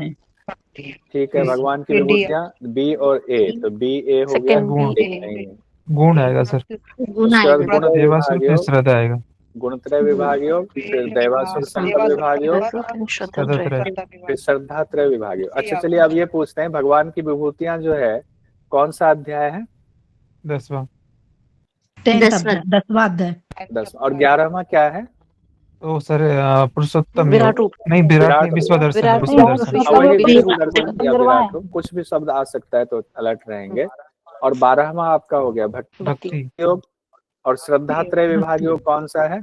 [SPEAKER 1] ठीक है, भगवान की विभूतियां बी और ए। तो बी ए हो गया,
[SPEAKER 3] गुण,
[SPEAKER 1] एक नहीं।
[SPEAKER 3] गुण आएगा सर,
[SPEAKER 1] उसके बाद गुण
[SPEAKER 3] देवासुर
[SPEAKER 1] विभाग
[SPEAKER 3] फिर
[SPEAKER 1] योग,
[SPEAKER 3] श्रद्धा आएगा।
[SPEAKER 1] गुणत्रय विभाग योग, फिर दैवासुर संकर विभाग योग, फिर श्रद्धात्रय विभाग योग। अच्छा चलिए अब ये पूछते हैं, भगवान की विभूतियां जो है कौन सा अध्याय है?
[SPEAKER 3] 10वां।
[SPEAKER 2] 10वां अध्याय।
[SPEAKER 1] 10। और 11वां क्या है?
[SPEAKER 3] तो सर पुरुषोत्तम
[SPEAKER 4] विराट रूप।
[SPEAKER 3] नहीं, विराट
[SPEAKER 1] विराट
[SPEAKER 3] नहीं, विश्व दर्शन,
[SPEAKER 4] विराट
[SPEAKER 3] विश्व
[SPEAKER 4] नहीं,
[SPEAKER 3] दर्शन।
[SPEAKER 1] हाँ, वही
[SPEAKER 4] विश्व
[SPEAKER 1] विश्व दर्शन या विराट रूप, कुछ भी शब्द आ सकता है, तो अलर्ट रहेंगे। और 12वां आपका हो गया भक्ति योग। और श्रद्धात्रय विभाग योग कौन सा है?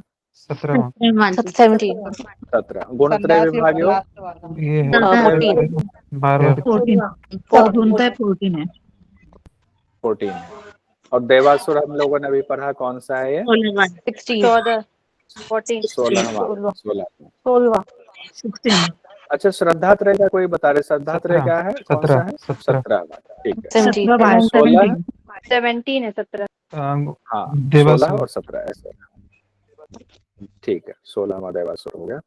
[SPEAKER 3] 17वां।
[SPEAKER 1] 17। गुणत्रय विभाग योग,
[SPEAKER 3] ये है
[SPEAKER 4] 14।
[SPEAKER 3] 12।
[SPEAKER 1] 14। और देवासुर हम लोगों ने अभी पढ़ा, कौन सा है ये?
[SPEAKER 4] 16।
[SPEAKER 1] 16वां। अच्छा श्रद्धात्रय का कोई बता रहे? श्रद्धात्रय क्या है, कौन सा है? 17वां। ठीक है, 16,
[SPEAKER 5] 17 है, 17।
[SPEAKER 1] हाँ 16
[SPEAKER 3] देवासुर
[SPEAKER 1] और 17 ऐसे। ठीक है, 16वां देवासुर हो गया।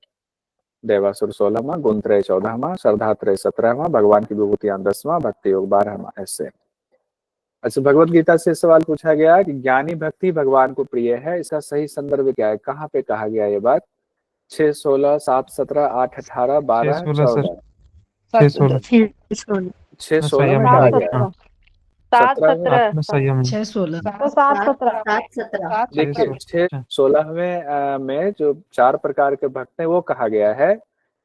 [SPEAKER 1] देवासुर 16वां, गुणत्रय 14वां, श्रद्धात्रय 17वां, भगवान की विभूतियां 10वां, भक्ति योग 12वां, ऐसे। अच्छा भगवत गीता से सवाल पूछा गया कि ज्ञानी भक्ति भगवान को प्रिय है, इसका सही संदर्भ क्या है? कहाँ पे कहा गया ये बात? 6, 16, 7, 17, 8, 18, 12, 14।
[SPEAKER 3] 6, 16
[SPEAKER 1] 6, 16 में कहा गया है।
[SPEAKER 5] 7,
[SPEAKER 1] 17
[SPEAKER 5] 17
[SPEAKER 3] संयम
[SPEAKER 2] 6, 16
[SPEAKER 5] तो 7, 17
[SPEAKER 6] 17।
[SPEAKER 1] देखिए 6, 16वें में जो 4 प्रकार के भक्त हैं वो कहा गया है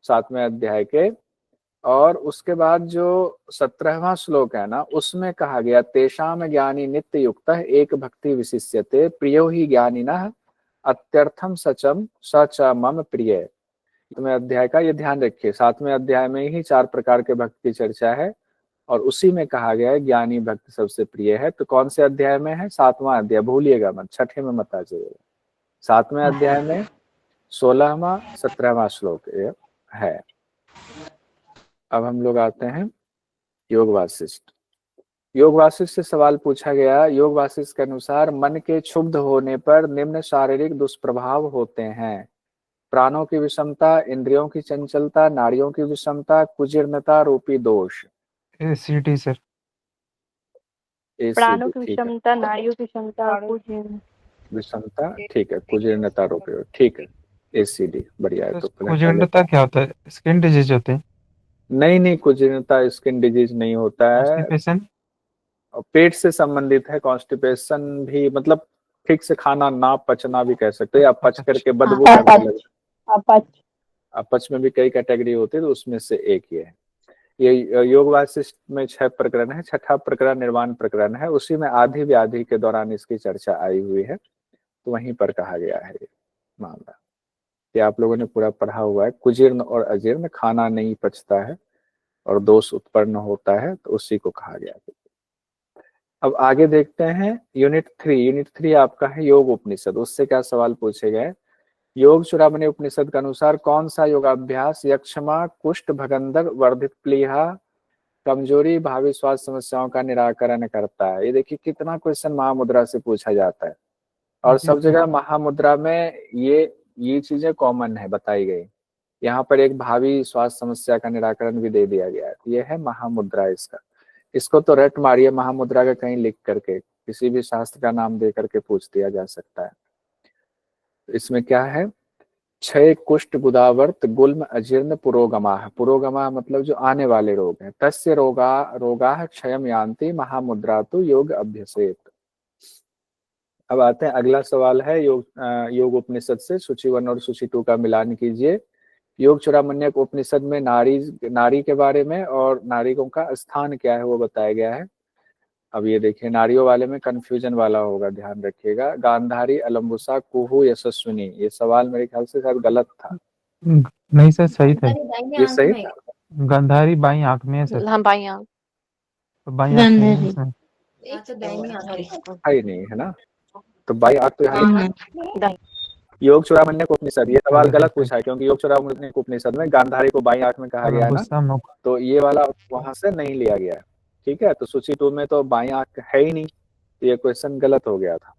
[SPEAKER 1] 7वें अध्याय के। और उसके बाद जो 17वां श्लोक है ना, उसमें कहा गया तेषाम ज्ञानी नित्य युक्त एक भक्ति विशिष्यते प्रियो ही ज्ञानिनः अत्यर्थम सचम सच मम प्रिय। 7वें अध्याय का ये ध्यान रखिए, 7वें अध्याय में ही 4 प्रकार के भक्त की चर्चा है और उसी में कहा गया है ज्ञानी भक्त सबसे प्रिय है। तो कौन से अध्याय में है? 7वां अध्याय, भूलिएगा मत, 6ठे में मत आ जाइएगा। 7वें अध्याय में 16वां 17वां श्लोक है। अब हम लोग आते हैं योग वासिष्ठ। योग वासिष्ठ से सवाल पूछा गया। योग वासिष्ठ के अनुसार मन के क्षुब्ध होने पर निम्न शारीरिक दुष्प्रभाव होते हैं: प्राणों की विषमता, इंद्रियों की चंचलता, नाड़ियों की विषमता, कुजीर्णता रूपी दोष।
[SPEAKER 3] एसीडी सर,
[SPEAKER 5] प्राणों की विषमता, नाड़ियों की क्षमता,
[SPEAKER 1] विषमता, ठीक है, कुजीर्णता रूपी, ठीक है, एसीडी, बढ़िया है। तो
[SPEAKER 3] कुजीर्णता क्या होता है? स्किन डिजीज होते हैं?
[SPEAKER 1] नहीं, कुजीर्णता स्किन डिजीज नहीं होता है,
[SPEAKER 3] कॉन्स्टिपेशन
[SPEAKER 1] पेट से संबंधित है। कॉन्स्टिपेशन भी मतलब ठीक से खाना ना पचना भी कह सकते हैं, या पच करके बदबू करने लगे। अपच में भी कई कैटेगरी होती है, तो उसमें से एक ये है। ये योग वासिष्ठ में 6 प्रकरण है। 6ठा प्रकरण निर्वाण प्रकरण है, उसी में आधी व्याधि के दौरान इसकी चर्चा आई हुई है, तो वहीं पर कहा गया है ये मामला कि आप लोगों ने पूरा पढ़ा हुआ है। कुजीर्ण और अजीर्ण, खाना नहीं पचता है, और दोष उत्पन्न होता है तो उसी को कहा गया। अब आगे देखते हैं यूनिट 3 आपका है योग उपनिषद। उससे क्या सवाल पूछे गए, योग चूड़ामणि उपनिषद के अनुसार कौन सा योगाभ्यास यक्षमा, कुष्ठ, भगंदर, वर्धित प्लीहा, कमजोरी, भावी स्वास्थ्य समस्याओं का निराकरण करता है। ये देखिए कितना क्वेश्चन महामुद्रा से पूछा जाता है और सब जगह महामुद्रा में ये चीजें कॉमन है बताई गई। यहाँ पर एक भावी स्वास्थ्य समस्या का निराकरण भी दे दिया गया है। ये है महामुद्रा इसको तो रट मारिए महामुद्रा का कहीं लिख करके, किसी भी शास्त्र का नाम दे करके पूछ दिया जा सकता है। इसमें क्या है, क्षय, कुष्ठ, गुदावर्त, गुल्म, अजीर्ण, पुरोगमा मतलब जो आने वाले रोग हैं। तस्य रोगा क्षयम यान्ति महामुद्रा तो योग अभ्यसेत। अब आते हैं अगला सवाल है योग उपनिषद से सूची 1 और सूची 2 का मिलान कीजिए। योग चूड़ामण्यक उपनिषद में नारी के बारे में और नारियों का स्थान क्या है वो बताया गया है। अब ये देखिए नारियों वाले में कंफ्यूजन वाला होगा, ध्यान रखिएगा। गांधारी, अलम्बुसा, कुहू, यशस्विनी। ये सवाल मेरे ख्याल से शायद गलत था।
[SPEAKER 3] नहीं सर सही था,
[SPEAKER 1] ये सही था।
[SPEAKER 3] गंधारी बाई आंख में है सर।
[SPEAKER 4] हाँ बाई आंख।
[SPEAKER 3] तो बाई आंख में है सर।
[SPEAKER 1] ही नहीं है ना, तो बाई आंख तो यहाँ योग चूड़ामण्यक उपनिषद। ये सवाल गलत पूछा है क्योंकि योग चूड़ामण्यक उपनिषद में गांधारी को बाई आंख में कहा गया है ना, तो ये वाला वहां से नहीं लिया गया है। ठीक है, तो सूची 2 में तो बाई आंख है ही नहीं, ये क्वेश्चन गलत हो गया था।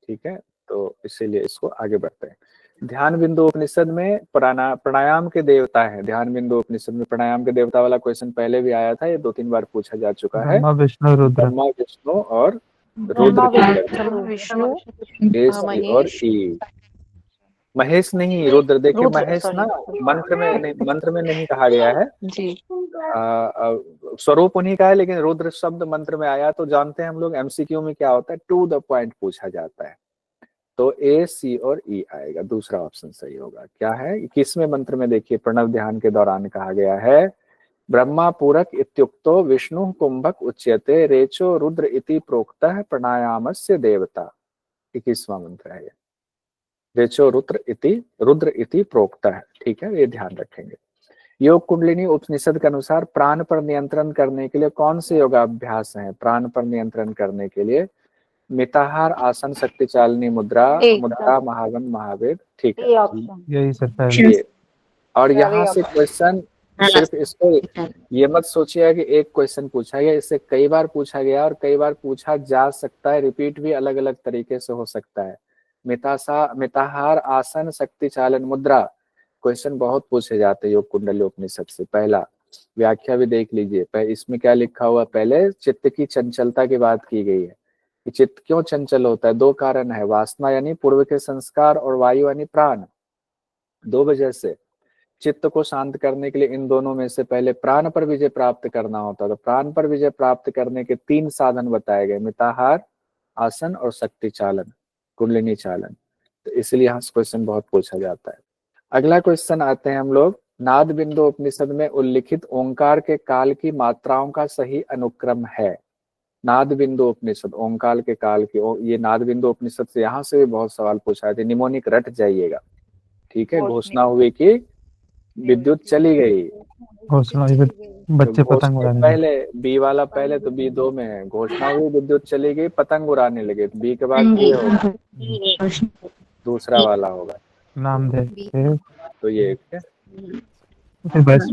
[SPEAKER 1] ठीक है, तो इसीलिए इसको आगे बढ़ते हैं। ध्यान बिंदु उपनिषद में प्राणायाम के देवता है। ध्यान बिंदु उपनिषद में प्राणायाम के देवता वाला क्वेश्चन पहले भी आया था, ये 2-3 बार पूछा जा चुका है। ब्रह्मा, विष्णु और रुद्र,
[SPEAKER 4] विष्णु
[SPEAKER 1] और ई। महेश नहीं, रुद्र। देखिए महेश ना मंत्र में नहीं कहा गया है
[SPEAKER 4] जी,
[SPEAKER 1] स्वरूप उन्हीं का है, लेकिन रुद्र शब्द मंत्र में आया। तो जानते हैं हम लोग एमसीक्यू में क्या होता है, टू द पॉइंट पूछा जाता है। तो ए, सी और ई आएगा, दूसरा ऑप्शन सही होगा। क्या है 21वें मंत्र में, देखिए प्रणव ध्यान के दौरान कहा गया है ब्रह्मा पूरक इत्युक्तो विष्णु कुंभक उच्यते रेचो रुद्र इति प्रोक्तः प्राणायामस्य देवता। 21वां मंत्र है ये, रेचो रुद्र इति प्रोक्तः। ठीक है, ये ध्यान रखेंगे। योग कुंडलिनी उपनिषद के अनुसार प्राण पर नियंत्रण करने के लिए कौन से योगाभ्यास हैं? प्राण पर नियंत्रण करने के लिए मिताहार, आसन, शक्ति चालनी मुद्रा, महावन, महावेद। ठीक है,
[SPEAKER 3] यही सर।
[SPEAKER 1] और यहाँ से क्वेश्चन सिर्फ इसको ये मत सोचिए कि एक क्वेश्चन पूछा गया, इससे कई बार पूछा गया और कई बार पूछा जा सकता है। रिपीट भी अलग अलग तरीके से हो सकता है। मिताहार, आसन, शक्ति चालन मुद्रा क्वेश्चन बहुत पूछे जाते हैं योग कुंडली उपनिषद से। पहला व्याख्या भी देख लीजिए, इसमें क्या लिखा हुआ, पहले चित्त की चंचलता की बात की गई है कि चित्त क्यों चंचल होता है। 2 कारण है, वासना यानी पूर्व के संस्कार और वायु यानी प्राण। 2 वजह से चित्त को शांत करने के लिए इन दोनों में से पहले प्राण पर विजय प्राप्त करना होता है। तो प्राण पर विजय प्राप्त करने के 3 साधन बताए गए, मिताहार, आसन और शक्ति चालन, कुंडलिनी चालन। तो इसलिए यहाँ क्वेश्चन बहुत पूछा जाता है। अगला क्वेश्चन आते हैं हम लोग, नाद बिंदु उपनिषद में उल्लिखित ओंकार के काल की मात्राओं का सही अनुक्रम है। नाद बिंदु उपनिषद, ओंकार के काल की, ये नाद बिंदु उपनिषद से यहाँ से भी बहुत सवाल पूछा है, निमोनिक रट जाइएगा। ठीक है, घोषणा हुई कि विद्युत चली गई,
[SPEAKER 3] घोषणा बच्चे पतंग उड़ाने
[SPEAKER 1] पहले बी वाला पहले, तो बी 2 में है, घोषणा हुई विद्युत चली गई, पतंग उड़ाने लगे। तो बी के बाद ये होगा, दूसरा वाला होगा
[SPEAKER 3] नाम दे।
[SPEAKER 1] तो ये
[SPEAKER 3] बस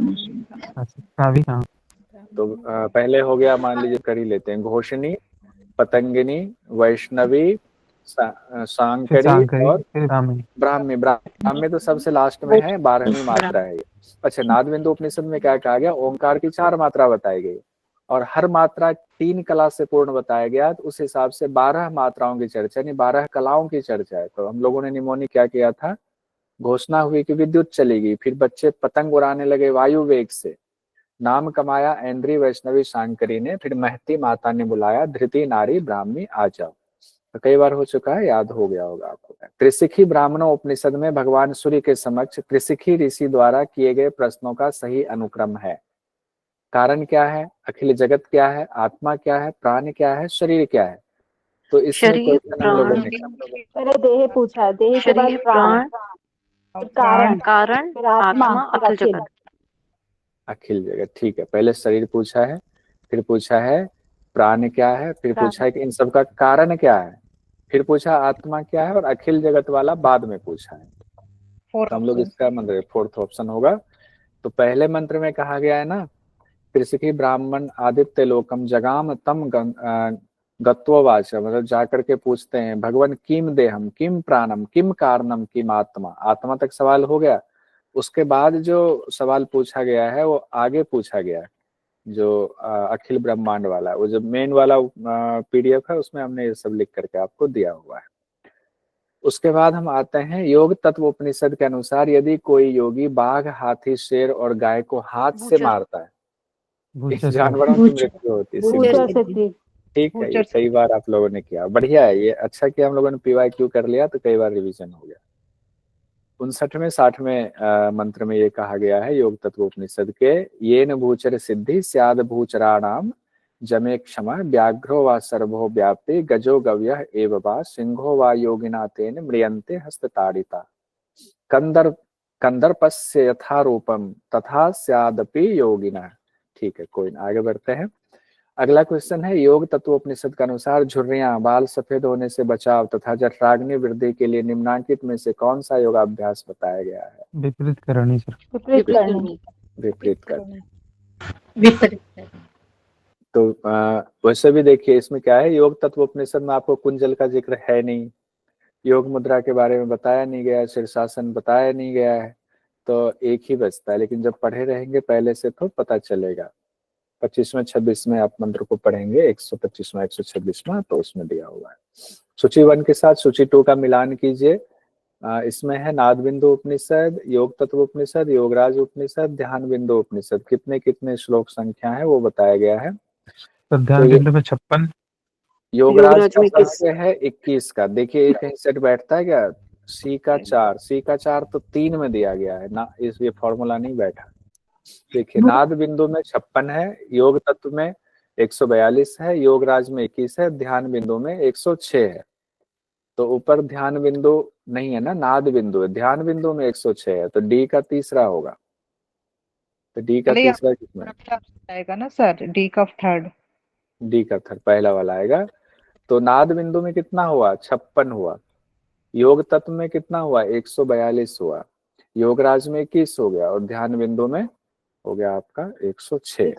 [SPEAKER 3] कहाँ
[SPEAKER 1] तो पहले हो गया, मान लीजिए कर ही लेते हैं, घोषणी, पतंगिनी, वैष्णवी, सांकरी और ब्राह्मी। ब्राह्मी तो सबसे लास्ट में है, 12वीं मात्रा है ये। अच्छा, नाद बिंदु उपनिषद में क्या कहा गया, ओंकार की 4 मात्रा बताई गई और हर मात्रा 3 कला से पूर्ण बताया गया। तो उस हिसाब से 12 मात्राओं की चर्चा, यानी 12 कलाओं की चर्चा है। तो हम लोगों ने निमोनिक क्या किया था, घोषणा हुई कि विद्युत चली गई, फिर बच्चे पतंग उड़ाने लगे वायु वेग से, नाम कमाया ऐन्द्री, वैष्णवी, शांकरी ने, फिर महती माता ने बुलाया धृति, नारी, ब्राह्मी आ जाओ। तो कई बार हो चुका है, याद हो गया होगा आपको। त्रिशिखी ब्राह्मणों उपनिषद में भगवान सूर्य के समक्ष त्रिशिखी ऋषि द्वारा किए गए प्रश्नों का सही अनुक्रम है। कारण क्या है, अखिल जगत क्या है, आत्मा क्या है, प्राण क्या है, शरीर क्या है। तो इसमें
[SPEAKER 5] पहले देह पूछा है, देह के बाद प्राण, कारण,
[SPEAKER 4] आत्मा, अखिल जगत।
[SPEAKER 1] अखिल जगत, ठीक है। पहले शरीर पूछा है, फिर पूछा है प्राण क्या है, फिर पूछा है कि इन सब का कारण क्या है, फिर पूछा आत्मा क्या है, और अखिल जगत वाला बाद में पूछा है। तो हम लोग इसका मंत्र फोर्थ ऑप्शन होगा। तो पहले मंत्र में कहा गया है ना, कृषि ब्राह्मण आदित्य लोकम जगाम तम गत्ववाच, मतलब जाकर के पूछते हैं भगवान किम देहम किम प्राणम किम कारणम किम आत्मा, आत्मा तक सवाल हो गया। उसके बाद जो सवाल पूछा गया है वो आगे पूछा गया है, जो अखिल ब्रह्मांड वाला, वो जो मेन वाला पीडीएफ है उसमें हमने ये सब लिख करके आपको दिया हुआ है। उसके बाद हम आते हैं योग तत्व उपनिषद के अनुसार, यदि कोई योगी बाघ हाथी शेर और गाय को हाथ से
[SPEAKER 4] भूचर।
[SPEAKER 1] मारता है, इन
[SPEAKER 3] भूचर
[SPEAKER 1] जानवरों की मृत्यु होती है।
[SPEAKER 5] भूचर
[SPEAKER 1] सिंपल,
[SPEAKER 5] सिद्धि।
[SPEAKER 1] ठीक है, ये कई बार आप लोगों ने किया, बढ़िया है ये, अच्छा किया हम लोगों ने PYQ कर लिया तो कई बार रिवीजन हो गया। 59वें 60वें मंत्र में ये कहा गया है योग तत्व उपनिषद के, ये न भूचर सिद्धि स्याद भूचराणाम जमे क्षमा व्याघ्रो व सर्वो व्याप्ति गजो गव्यः एव वा सिंहो व योगिना तेन म्रियन्ते हस्तताड़िता कंदर्पस्य यथा रूपम तथा स्यादपि योगिना। ठीक है, कोई ना, आगे बढ़ते हैं। अगला क्वेश्चन है, योग तत्वोपनिषद के अनुसार झुर्रियां बाल सफेद होने से बचाव तथा जठराग्नि वृद्धि के लिए निम्नांकित में से कौन सा योगाभ्यास बताया गया है?
[SPEAKER 3] विपरीत करनी सर।
[SPEAKER 5] विपरीत करनी।
[SPEAKER 1] विपरीत करनी। तो वैसे भी देखिए इसमें क्या है, योग तत्वोपनिषद में आपको कुंजल का जिक्र है नहीं, योग मुद्रा के बारे में बताया नहीं गया, शीर्षासन बताया नहीं गया है, तो एक ही बचता है। लेकिन जब पढ़े रहेंगे पहले से तो पता चलेगा। 25वें 26वें आप मंत्र को पढ़ेंगे, 125वां 126वां, तो उसमें दिया हुआ है। सूची 1 के साथ सूची 2 का मिलान कीजिए। इसमें है नाद बिंदु उपनिषद, योग तत्व उपनिषद, योगराज उपनिषद, ध्यान बिंदु उपनिषद। कितने कितने श्लोक संख्या है वो बताया गया है।
[SPEAKER 3] तो ध्यान बिंदु में 56,
[SPEAKER 1] योगराज का संख्या है 21 का। देखिए एक कहीं सेट बैठता है क्या, सी का 4 तो 3 में दिया गया है ना, इस ये फॉर्मूला नहीं बैठा। देखिए नाद बिंदु में 56 है, योग तत्व में 142 है, योगराज में 21 है, ध्यान बिंदु में 106 है। तो ऊपर ध्यान बिंदु नहीं है ना, नाद बिंदु है, ध्यान बिंदु में 106 है, तो डी का तीसरा होगा। तो डी का तीसरा कितना
[SPEAKER 7] आएगा ना सर? डी का थर्ड।
[SPEAKER 1] डी का थर्ड पहला वाला आएगा। तो नाद बिंदु में कितना हुआ, 56 हुआ। योग तत्व में कितना हुआ, 142 हुआ। योगराज में 21 हो गया, और ध्यान बिंदु में हो गया आपका 106।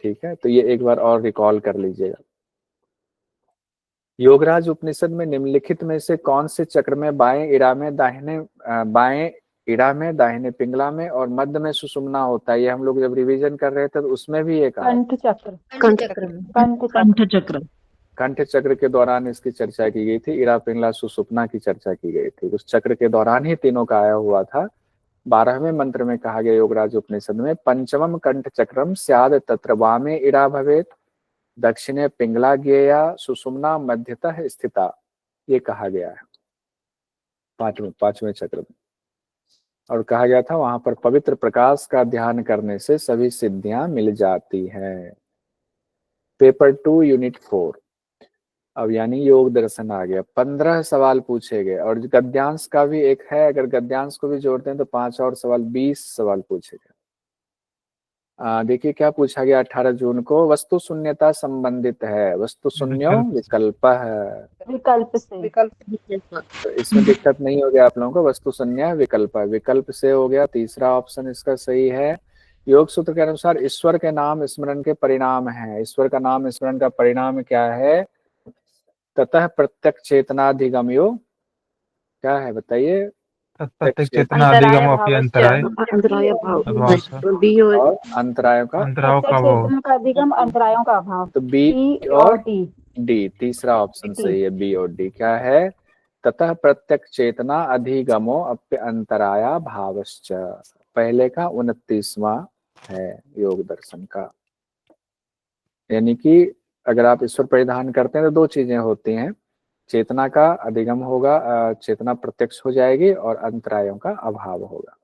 [SPEAKER 1] ठीक है, तो ये एक बार और रिकॉल कर लीजिएगा। योगराज उपनिषद में निम्नलिखित में से कौन से चक्र में बाएं इड़ा में दाहिने पिंगला में और मध्य में सुषुम्ना होता है? ये हम लोग जब रिवीजन कर रहे थे तो उसमें भी ये कहा, कंठ चक्र के दौरान इसकी चर्चा की गई थी, इड़ा पिंगला सुषुम्ना की चर्चा की गई थी, उस चक्र के दौरान ही तीनों का आया हुआ था। 12वें मंत्र में कहा गया योगराज उपनिषद में, पंचमम कंठ चक्रम स्याद तत्र वामे इड़ा भवेत दक्षिणे पिंगला ज्ञेया सुषुम्ना मध्यतः स्थिता, ये कहा गया है पांचवें चक्र में। और कहा गया था वहां पर पवित्र प्रकाश का ध्यान करने से सभी सिद्धियां मिल जाती हैं। Paper 2 unit 4। अब यानी योग दर्शन आ गया। 15 सवाल पूछे गए, और गद्यांश का भी एक है, अगर गद्यांश को भी जोड़ते हैं तो 5 और सवाल, 20 सवाल पूछे गए। देखिए क्या पूछा गया 18 जून को, वस्तु शून्यता संबंधित है, वस्तु शून्यो विकल्प है, तो इसमें दिक्कत नहीं हो गया आप लोगों को, वस्तु शून्य विकल्प है, विकल्प से हो गया। तीसरा ऑप्शन इसका सही है। योग सूत्र के अनुसार ईश्वर के नाम स्मरण के परिणाम है, ईश्वर का नाम स्मरण का परिणाम क्या है? ततः प्रत्यक्ष चेतनाधिगम्यो, क्या है बताइए?
[SPEAKER 3] प्रत्येक चेतना अधिगम अपि अंतराय
[SPEAKER 1] और अंतरायों का
[SPEAKER 5] अभाव।
[SPEAKER 1] तो बी और डी, तीसरा ऑप्शन सही है, बी और डी। क्या है? ततः प्रत्यक्ष चेतना अधिगमो अप्य अंतराया भावश्च, पहले का 29वां है योग दर्शन का। यानी कि अगर आप ईश्वर परिधान करते हैं तो 2 चीजें होती हैं, चेतना का अधिगम होगा, चेतना प्रत्यक्ष हो जाएगी, और अंतरायों का अभाव होगा।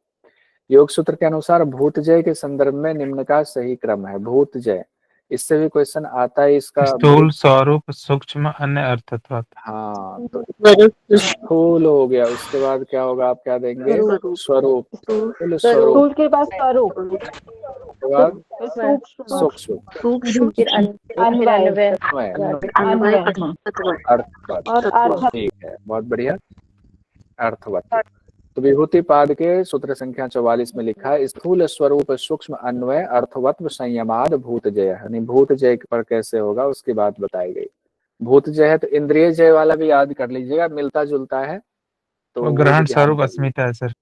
[SPEAKER 1] योग सूत्र के अनुसार भूतजय के संदर्भ में निम्न का सही क्रम है। भूतजय, इससे भी क्वेश्चन आता है इसका।
[SPEAKER 3] स्थूल, स्वरूप, सूक्ष्म, अन्य अर्थत्वात्।
[SPEAKER 1] हाँ, तो स्थूल हो गया, उसके बाद क्या होगा, आप क्या देंगे? स्वरूप।
[SPEAKER 5] स्थूल के बाद स्वरूप,
[SPEAKER 1] उसके बाद
[SPEAKER 5] सूक्ष्म
[SPEAKER 1] सूक्ष्म,
[SPEAKER 4] सूक्ष्म,
[SPEAKER 5] फिर अन्वय
[SPEAKER 1] अन्वय, अर्थवत।
[SPEAKER 5] और अर्थ।
[SPEAKER 1] ठीक है, बहुत बढ़िया, अर्थवत। तो विभूति पाद के सूत्र संख्या 44 में लिखा है स्थूल स्वरूप सूक्ष्म अन्वय अर्थवत्व संयमाद भूत जय, यानी भूत जय पर कैसे होगा उसकी बात बताई गई। भूत जय है तो इंद्रिय जय वाला भी याद कर लीजिएगा, मिलता जुलता है, तो
[SPEAKER 3] वो
[SPEAKER 1] वो
[SPEAKER 3] ग्रहण
[SPEAKER 1] भी ध्यान
[SPEAKER 3] स्वरूप
[SPEAKER 1] कर
[SPEAKER 3] अस्मिता है सर।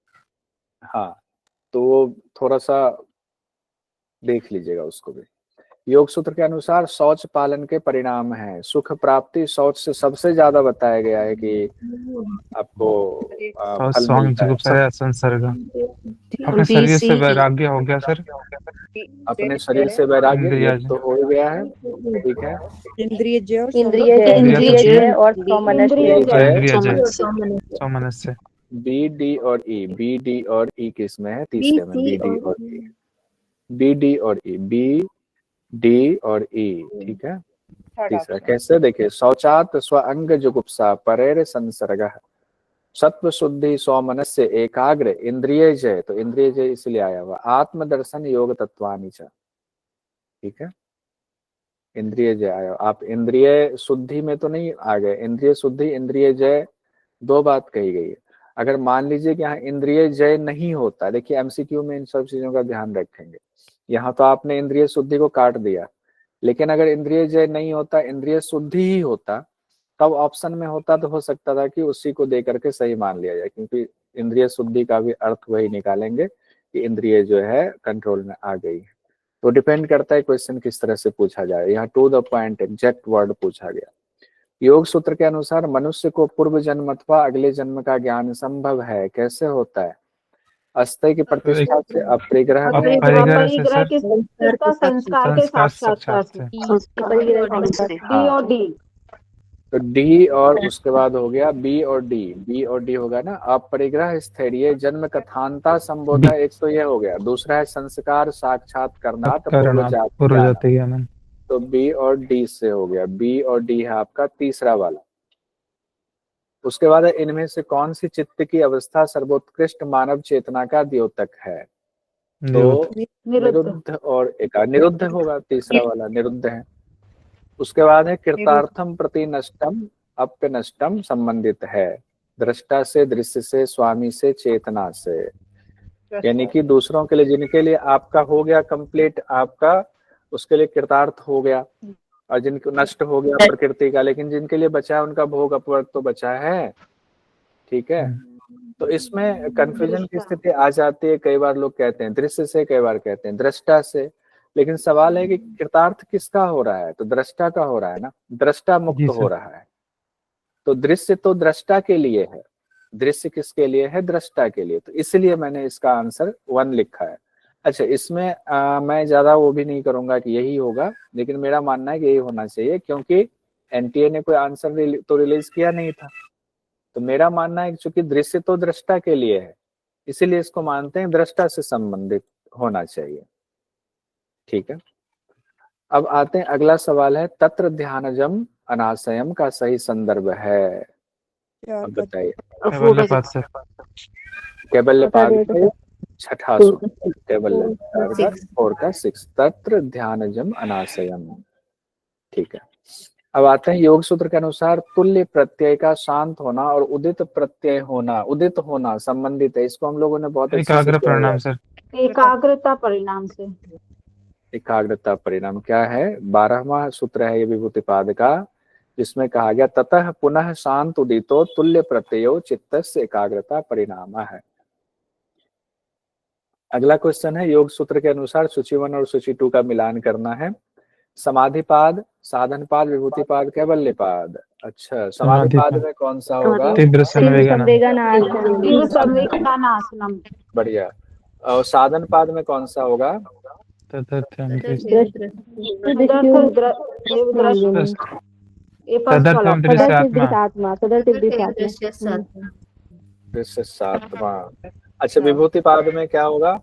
[SPEAKER 1] हाँ, तो वो थोड़ा सा देख लीजिएगा उसको भी। योग सूत्र के अनुसार शौच पालन के परिणाम है, सुख प्राप्ति शौच से सबसे ज्यादा बताया गया है कि आपको
[SPEAKER 3] और
[SPEAKER 1] फल
[SPEAKER 3] स्वांग
[SPEAKER 1] मिलता है।
[SPEAKER 3] जिगुप्सा संसर्ग, अपने शरीर से वैराग्य हो गया सर।
[SPEAKER 1] अपने शरीर से वैराग्य
[SPEAKER 3] इंद्रिय
[SPEAKER 1] ये तो हो गया है, ठीक है।
[SPEAKER 5] इंद्रिय जय
[SPEAKER 4] और
[SPEAKER 1] इंद्रिय जय,
[SPEAKER 3] इंद्रिय जय सौमनस्य।
[SPEAKER 1] बी डी और ई, बी डी और ई किस में है? तीसरे में, बी डी और ई, बी डी और ई, बी डी और ई, ठीक है। तीसरा कैसे देखिए, शौचात स्व अंग जुगुप्सा परेर संसर्ग सत्व शुद्धि सौमनस्य एकाग्र इंद्रिय जय, तो इंद्रिय जय इसलिए आया हुआ आत्मदर्शन योग तत्वानि च, ठीक है। इंद्रिय जय आया, आप इंद्रिय शुद्धि में तो नहीं आ गए, इंद्रिय शुद्धि इंद्रिय जय दो बात कही गई है। अगर मान लीजिए कि यहाँ इंद्रिय जय नहीं होता, देखिए एमसीक्यू में इन सब चीजों का ध्यान रखेंगे। यहाँ तो आपने इंद्रिय शुद्धि को काट दिया, लेकिन अगर इंद्रिय जय नहीं होता, इंद्रिय शुद्धि ही होता, तब ऑप्शन में होता तो हो सकता था कि उसी को दे करके सही मान लिया जाए, क्योंकि इंद्रिय शुद्धि का भी अर्थ वही निकालेंगे कि इंद्रिय जो है कंट्रोल में आ गई है। तो डिपेंड करता है क्वेश्चन किस तरह से पूछा जाए। यहाँ to the point exact word पूछा गया। योग सूत्र के अनुसार मनुष्य को पूर्व जन्म अथवा अगले जन्म का ज्ञान संभव है, कैसे होता है? अस्थि की प्रतिष्ठा से, अपरिग्रह में,
[SPEAKER 5] परिग्रह के संस्कार के साक्षात्कार से। डी और डी,
[SPEAKER 1] तो डी और उसके बाद हो गया बी और डी, बी और डी होगा ना। अपरिग्रह स्थैर्य जन्म कथांता संबोधा, एक तो ये हो गया, दूसरा है संस्कार साक्षात करना
[SPEAKER 3] पूर्व जाति ज्ञान,
[SPEAKER 1] तो बी और डी से हो गया, बी और डी है आपका तीसरा वाला। उसके बाद इनमें से कौन सी चित्त की अवस्था सर्वोत्कृष्ट मानव चेतना का द्योतक है? तो निरुद्ध और निरुद्ध होगा, तीसरा वाला निरुद्ध है। उसके बाद है कृतार्थम प्रति नष्टम अप्य नष्टम संबंधित है, दृष्टा से, दृश्य से, स्वामी से, चेतना से, यानी कि दूसरों के लिए, जिनके लिए आपका हो गया कंप्लीट, आपका उसके लिए कृतार्थ हो गया, और जिनको नष्ट हो गया प्रकृति का, लेकिन जिनके लिए बचा है उनका भोग अपवर्ग तो बचा है, ठीक है। तो इसमें कंफ्यूजन की स्थिति आ जाती है, कई बार लोग कहते हैं दृश्य से, कई बार कहते हैं दृष्टा से, लेकिन सवाल है कि कृतार्थ किसका हो रहा है? तो दृष्टा का हो रहा है ना, दृष्टा मुक्त हो रहा है। तो दृश्य तो दृष्टा के लिए है, दृश्य किसके लिए है? दृष्टा के लिए। तो इसलिए मैंने इसका आंसर 1 लिखा है। अच्छा, इसमें मैं ज्यादा वो भी नहीं करूंगा कि यही होगा, लेकिन मेरा मानना है कि यही होना चाहिए, क्योंकि एनटीए ने कोई आंसर तो रिलीज किया नहीं था। तो मेरा मानना है कि चूंकि दृश्य तो दृष्टा के लिए है, इसीलिए इसको मानते हैं दृष्टा से संबंधित होना चाहिए, ठीक है। अब आते हैं, अगला सवाल है तत्र ध्यानजम अनाशयम का सही संदर्भ है, अब बताइए। कैबल्यपाद के छठा सूत्र, कैबल्यपाद 4 का 6, तत्र ध्यानजम अनाशयम, ठीक है। अब आते हैं योग सूत्र के अनुसार तुल्य प्रत्यय का शांत होना और उदित प्रत्यय होना, उदित होना संबंधित है। इसको हम लोगों ने बहुत
[SPEAKER 3] एकाग्र परिणाम सर,
[SPEAKER 5] एकाग्रता परिणाम से।
[SPEAKER 1] एकाग्रता परिणाम क्या है? 12वां सूत्र है ये विभूतिपाद का, जिसमें कहा गया ततः पुनः शांत उदितो तुल्य प्रत्ययो चित्तस्य एकाग्रता परिणाम है। अगला क्वेश्चन है योग सूत्र के अनुसार सूची 1 और सूची 2 का मिलान करना है। समाधिपाद, साधनपाद, विभूतिपाद, कैवल्यपाद। अच्छा, समाधिपाद में कौन सा होगा?
[SPEAKER 3] तीव्र संवेगनाशनम।
[SPEAKER 1] बढ़िया। और साधनपाद में कौन सा होगा? अच्छा, विभूतिपाद में क्या होगा?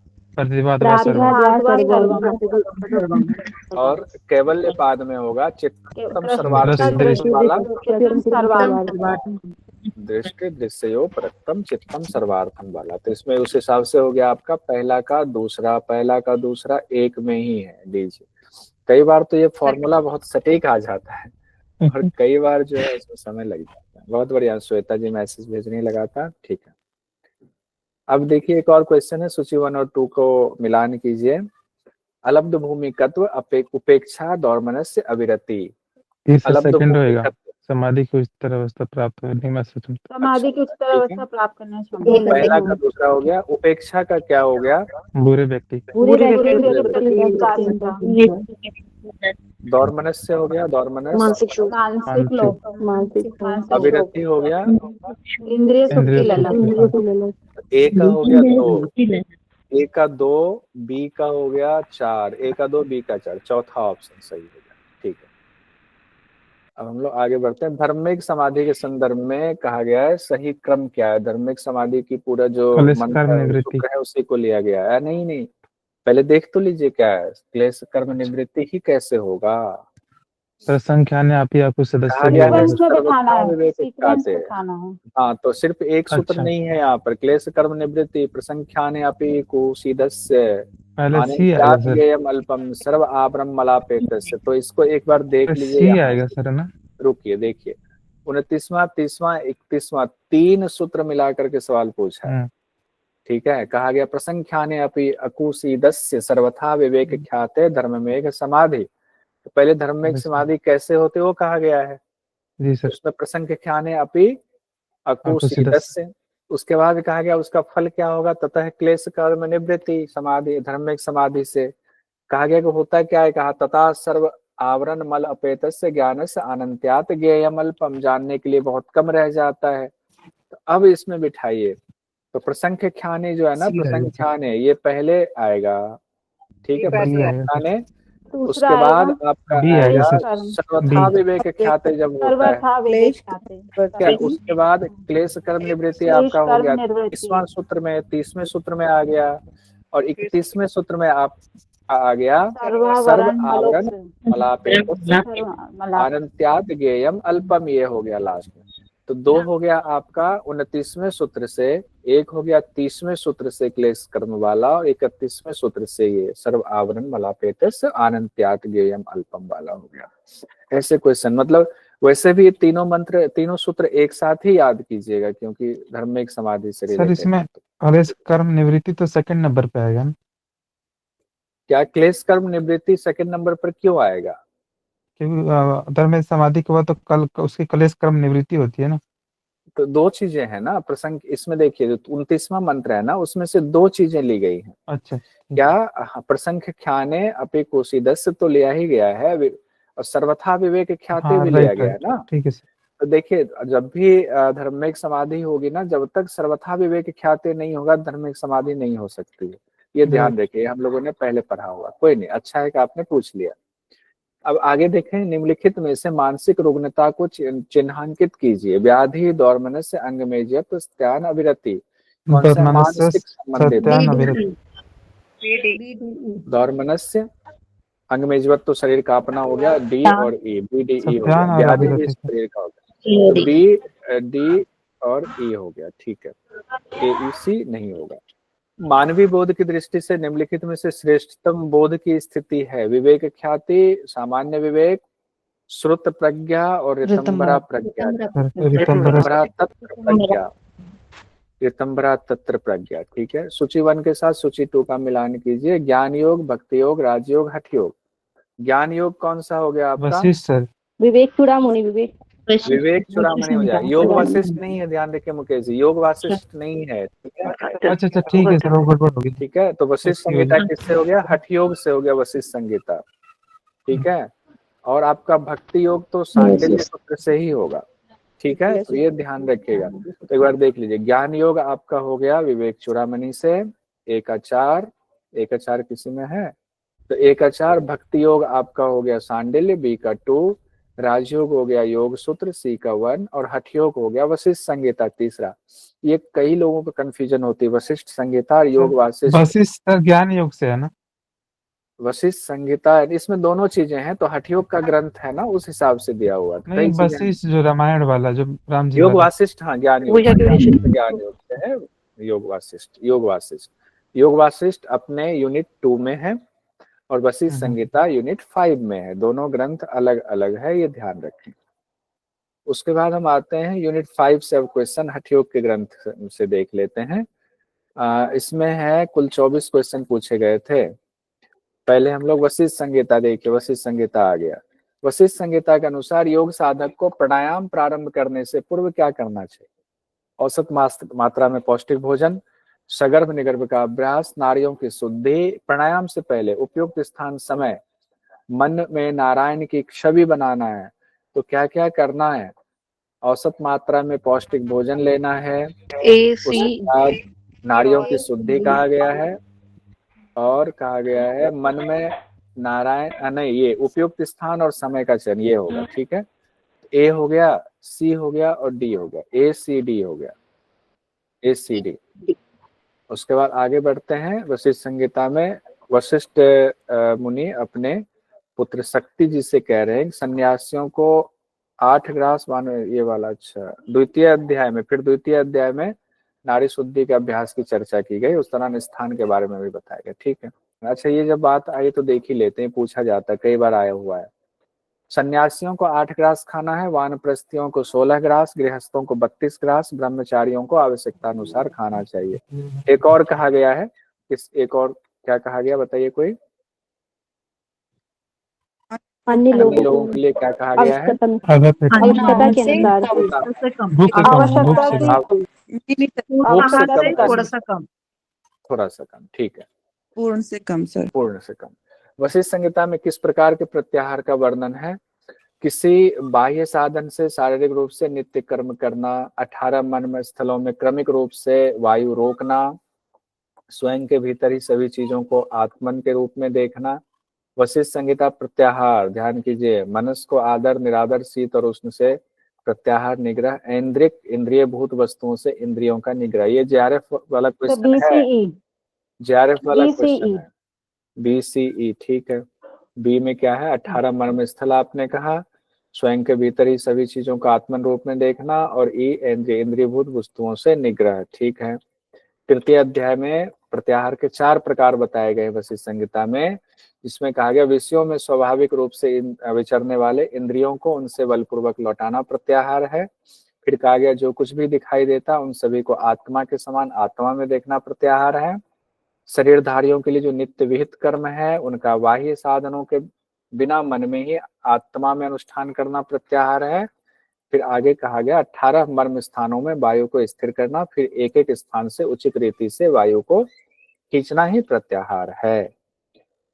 [SPEAKER 1] और कैवल्यपाद में होगा चित्तम सर्वार्थ वाला, दृष्टि दृश्यो परक्तम चित्तम सर्वार्थम वाला। तो इसमें उस हिसाब से हो गया आपका पहला का दूसरा एक में ही है। लीजिए, कई बार तो ये फॉर्मूला बहुत सटीक आ जाता है और कई बार जो है इसमें समय लग जाता है। बहुत बढ़िया, श्वेता जी मैसेज भेजने लगा था, ठीक है। अब देखिए एक और क्वेश्चन है, सूची 1 और 2 को मिलान कीजिए। अलब्ध भूमिकत्व उपेक्षा दौर्मनस्य अविरति। अलब्ध
[SPEAKER 3] सेकंड होएगा,
[SPEAKER 1] भूमिकत्व
[SPEAKER 3] समाधि को इस तरह अवस्था प्राप्त होने में
[SPEAKER 5] समाधि की उच्चतर
[SPEAKER 1] ठीक
[SPEAKER 5] अवस्था
[SPEAKER 1] है।
[SPEAKER 5] प्राप्त करना
[SPEAKER 6] एक
[SPEAKER 5] चाहिए।
[SPEAKER 1] पहला का दूसरा हो गया। उपेक्षा का क्या हो गया?
[SPEAKER 3] बुरे व्यक्ति
[SPEAKER 5] पूरे व्यक्ति का चिंता।
[SPEAKER 1] दौर्मनस्य हो गया, दौर्मनस।
[SPEAKER 4] मानसिक शोक,
[SPEAKER 5] मानसिक लोभ, मानसिक
[SPEAKER 1] अविरति हो गया।
[SPEAKER 5] इंद्रिय सुख की ललक।
[SPEAKER 1] ए का हो गया 2, ए का 2, बी का हो गया 4, ए का 2, बी का 4, चौथा ऑप्शन सही हो गया, ठीक है। अब हम लोग आगे बढ़ते हैं। धर्मिक समाधि के संदर्भ में कहा गया है सही क्रम क्या है? धर्मिक समाधि की पूरा जो
[SPEAKER 3] क्लेश
[SPEAKER 1] मंत्र
[SPEAKER 3] कर्म
[SPEAKER 1] है,
[SPEAKER 3] निवृत्ति।
[SPEAKER 1] सूत्र है, उसी को लिया गया है। नहीं, पहले देख तो लीजिए क्या है। क्लेश कर्म निवृत्ति ही कैसे होगा?
[SPEAKER 3] प्रसंख्याने आप ही आपको सदस्य
[SPEAKER 1] कहा गया है
[SPEAKER 5] सीक्वेंस में दिखाना है,
[SPEAKER 1] विवेक
[SPEAKER 5] सीक्वेंस
[SPEAKER 1] ख्याते।
[SPEAKER 5] दिखाना है।
[SPEAKER 1] हाँ, तो सिर्फ एक सूत्र
[SPEAKER 3] अच्छा।
[SPEAKER 1] नहीं है यहाँ पर। क्लेश कर्म निवृत्ति प्रसंख्याने अपि कुसीदस्य
[SPEAKER 3] पहले सी आएगा सर,
[SPEAKER 1] अनंत्यात् अल्पम सर्व आभरम मलापेतस्य। तो इसको एक बार देख लीजिए
[SPEAKER 3] सी
[SPEAKER 1] यहाँ
[SPEAKER 3] आएगा
[SPEAKER 1] से।
[SPEAKER 3] सर, है ना?
[SPEAKER 1] रुकिए, देखिए 29वां, 30वां, 31वां 3 सूत्र मिलाकर के सवाल पूछा है, ठीक है। कहा गया प्रसंख्याने अपि अकुसीदस्य सर्वथा विवेक ख्याते धर्ममेघ समाधि। तो पहले धर्ममेघ समाधि कैसे होते वो कहा गया है।
[SPEAKER 3] जी सर।
[SPEAKER 1] उसमें प्रसंख्याने अपि अकुसीदस्य। उसके बाद कहा गया उसका फल क्या होगा? ततः क्लेश कर्म निवृत्ति समाधि, धर्ममेघ समाधि से। कहा गया कि होता क्या है? कहा तथा सर्व आवरण मल अपेतस्य ज्ञानस्य अनंत्यात् ज्ञेयम अल्पम। जानने के लिए बहुत कम रह जाता है। तो अब इसमें बिठाइए, तो प्रसंख्याने जो है ना, प्रसंख्याने ये पहले आएगा, ठीक है। प्रसंख्याने, उसके बाद आपका आएगा सर्वथा विवेक ख्याते जब होता है,
[SPEAKER 5] सर्वथा विवेक ख्याते।
[SPEAKER 1] क्या? उसके बाद क्लेश कर्म निवृत्ति आपका हो गया 30वां सूत्र में, 30वें सूत्र में आ गया। और 31वें सूत्र में आप आ गया सर्व आवरण मलापेतस्य अनंत्यात् ज्ञेयम अल्पम। ये हो गया लास्ट में। तो 2 हो गया आपका 29वें सूत्र से, एक हो गया 30वें सूत्र से क्लेश कर्म वाला, और 31वें सूत्र से ये सर्व आवरण मलापेतस्य अनंत्यात् ज्ञेयम अल्पम वाला हो गया। ऐसे क्वेश्चन, मतलब वैसे भी तीनों मंत्र, तीनों सूत्र एक साथ ही याद कीजिएगा, क्योंकि धर्मिक समाधि से
[SPEAKER 3] सर
[SPEAKER 1] रिलेटेड।
[SPEAKER 3] इसमें क्लेश कर्म निवृत्ति तो सेकंड नंबर पे आएगा ना?
[SPEAKER 1] क्या क्लेश कर्म निवृत्ति सेकंड नंबर पर क्यों आएगा?
[SPEAKER 3] क्योंकि धर्म समाधि के बाद तो कल उसकी क्लेश कर्म निवृत्ति होती है ना।
[SPEAKER 1] तो 2 चीजें हैं ना प्रसंग। इसमें देखिए जो 29वां मंत्र है ना, उसमें से 2 चीजें ली गई हैं।
[SPEAKER 3] अच्छा,
[SPEAKER 1] क्या? प्रसंख्याने अपि कुसीदस्य तो लिया ही गया है, और सर्वथा विवेक ख्याते भी लिया गया है ना।
[SPEAKER 3] ठीक है सर।
[SPEAKER 1] तो देखिए जब भी धर्मिक समाधि होगी ना, जब तक सर्वथा विवेक ख्याते नहीं होगा, धर्मिक समाधि नहीं हो सकती है। ये ध्यान रखिए, हम लोगों ने पहले पढ़ा हुआ। कोई नहीं, अच्छा है कि आपने पूछ लिया। अब आगे देखें, निम्नलिखित में से मानसिक रुग्णता को चिन्हांकित कीजिए। व्याधि दौर्मनस्य अंगमेजयत स्त्यान अविरति। कौन सा मानसिक संबंधित? दौर्मनस्य अंगमेजवत तो शरीर का अपना हो गया, डी और ई, बी डी ई हो गया। व्याधि भी शरीर का हो गया, तो बी डी और ई हो गया, ठीक है। ए ई सी नहीं होगा। मानवीय बोध की दृष्टि से निम्नलिखित में से श्रेष्ठतम बोध की स्थिति है? विवेक ख्याति, सामान्य विवेक, श्रुत प्रज्ञा और ऋतंबरा प्रज्ञा। ऋतंबरा तत्र प्रज्ञा, ऋतंबरा तत्र प्रज्ञा, ठीक है। सूची 1 के साथ सूची 2 का मिलान कीजिए। ज्ञान योग, भक्ति योग, राजयोग, हठ योग। ज्ञान योग कौन सा हो गया आपका?
[SPEAKER 3] वशिष्ठ सर।
[SPEAKER 5] विवेक चूड़ामणि,
[SPEAKER 1] विवेक चूड़ामणि हो जाए। योग वशिष्ठ नहीं है, ध्यान रखिए मुकेश जी, योग वशिष्ठ नहीं है, ठीक है।
[SPEAKER 3] अच्छा ठीक है सर, वो गड़बड़ हो गई।
[SPEAKER 1] ठीक है, तो वशिष्ठ संहिता किससे हो गया? हठ योग से हो गया वशिष्ठ संहिता, ठीक है। और आपका भक्ति योग तो सांडिल्य सूत्र से ही होगा, ठीक है। तो ये ध्यान रखिएगा। तो एक बार देख लीजिए, ज्ञान योग आपका हो गया विवेक चूड़ामणि से, एक आचार किसी में है तो एक आचार। भक्ति योग आपका हो गया सांडिल्य, बी का 2। राजयोग हो गया योग सूत्र, सी का 1। और हठ योग हो गया वशिष्ठ संहिता, तीसरा। ये कई लोगों को कंफ्यूजन होती है, वशिष्ठ संहिता और योग वासिष्ठ।
[SPEAKER 3] वशिष्ठ सर ज्ञान योग से है ना?
[SPEAKER 1] वशिष्ठ संहिता, इसमें दोनों चीजें हैं, तो हठयोग का ग्रंथ है ना, उस हिसाब से दिया हुआ था।
[SPEAKER 3] नहीं,
[SPEAKER 1] कई चीजें हैं।
[SPEAKER 3] वशिष्ठ जो रामायण वाला, जो राम जी
[SPEAKER 1] योग
[SPEAKER 3] वाला।
[SPEAKER 1] वासिष्ठ, हाँ ज्ञान
[SPEAKER 4] वो
[SPEAKER 1] योग, ज्ञान योग से है। योग वासिष्ठ, योग वासिष्ठ, योग वासिष्ठ अपने यूनिट 2 में है और वशिष्ठ संहिता यूनिट 5 में है। दोनों ग्रंथ अलग अलग है, ये ध्यान रखें। उसके बाद हम आते हैं यूनिट 5 से। अब क्वेश्चन हठयोग के ग्रंथ से देख लेते हैं। इसमें है कुल 24 क्वेश्चन पूछे गए थे। पहले हम लोग वशिष्ठ संहिता देखिए। वशिष्ठ संहिता आ गया। वशिष्ठ संहिता के अनुसार योग साधक को प्राणायाम प्रारंभ करने से पूर्व क्या करना चाहिए? औसत मात्रा में पौष्टिक भोजन, सगर्भ निगर्भ का अभ्यास, नाड़ियों की शुद्धि, प्राणायाम से पहले उपयुक्त स्थान समय, मन में नारायण की छवि बनाना है। तो क्या क्या करना है? औसत मात्रा में पौष्टिक भोजन लेना है,
[SPEAKER 4] ए सी
[SPEAKER 1] उसके बाद नाड़ियों की शुद्धि कहा गया है, और कहा गया है मन में नारायण, नहीं ये उपयुक्त स्थान और समय का चयन, ये होगा। ठीक है, ए हो गया, सी हो गया और डी हो गया। ए सी डी हो गया, ए सी डी। उसके बाद आगे बढ़ते हैं। वशिष्ठ संहिता में वशिष्ठ मुनि अपने पुत्र शक्ति जी से कह रहे हैं सन्यासियों को 8 ग्रास ये वाला, अच्छा, द्वितीय अध्याय में, फिर द्वितीय अध्याय में नारी शुद्धि के अभ्यास की चर्चा की गई। उस तरह स्थान के बारे में भी बताया गया। ठीक है, अच्छा, ये जब बात आई तो देख ही लेते हैं, पूछा जाता है, कई बार आया हुआ है। सन्यासियों को 8 ग्रास खाना है, वानप्रस्थियों को 16 ग्रास, गृहस्थों को 32 ग्रास, ब्रह्मचारियों को आवश्यकता अनुसार खाना चाहिए। एक और कहा गया है, एक और क्या कहा गया बताइए कोई?
[SPEAKER 5] अन्य
[SPEAKER 1] लोगों के लिए क्या कहा गया है?
[SPEAKER 5] आवश्यकता के अनुसार
[SPEAKER 2] से कम,
[SPEAKER 3] भूख से कम,
[SPEAKER 5] आवश्यकता
[SPEAKER 3] भूख से
[SPEAKER 5] की
[SPEAKER 2] थोड़ा सा कम।
[SPEAKER 1] थोड़ा सा कम, ठीक है,
[SPEAKER 8] पूर्ण से कम सर।
[SPEAKER 1] पूर्ण से कम। वशिष्ठ संहिता में किस प्रकार के प्रत्याहार का वर्णन है? किसी बाह्य साधन से शारीरिक रूप से नित्य कर्म करना, 18 मन स्थलों में क्रमिक रूप से वायु रोकना, स्वयं के भीतर ही सभी चीजों को आत्मन के रूप में देखना। वशिष्ठ संहिता प्रत्याहार, ध्यान कीजिए, मनस को आदर निरादर शीत और उष्ण से प्रत्याहार निग्रह, ऐन्द्रिक इंद्रिय भूत वस्तुओं से इंद्रियों का निग्रह। ये जेआरएफ वाला क्वेश्चन है, जेआरएफ वाला क्वेश्चन है, BCE। ठीक है, बी में क्या है? 18 मर्म स्थल आपने कहा, स्वयं के भीतर ही सभी चीजों को आत्मन रूप में देखना, और ई इंद्रियभूत वस्तुओं से निग्रह। ठीक है, तृतीय अध्याय में प्रत्याहार के 4 प्रकार बताए गए वशिष्ठ संहिता में, जिसमें कहा गया विषयों में स्वाभाविक रूप से विचरने वाले इंद्रियों को उनसे बलपूर्वक लौटाना प्रत्याहार है। फिर कहा गया जो कुछ भी दिखाई देता उन सभी को आत्मा के समान आत्मा में देखना प्रत्याहार है। शरीरधारियों के लिए जो नित्य विहित कर्म है उनका बाह्य साधनों के बिना मन में ही आत्मा में अनुष्ठान करना प्रत्याहार है। फिर आगे कहा गया 18 मर्म स्थानों में वायु को स्थिर करना, फिर एक एक स्थान से उचित रीति से वायु को खींचना ही प्रत्याहार है।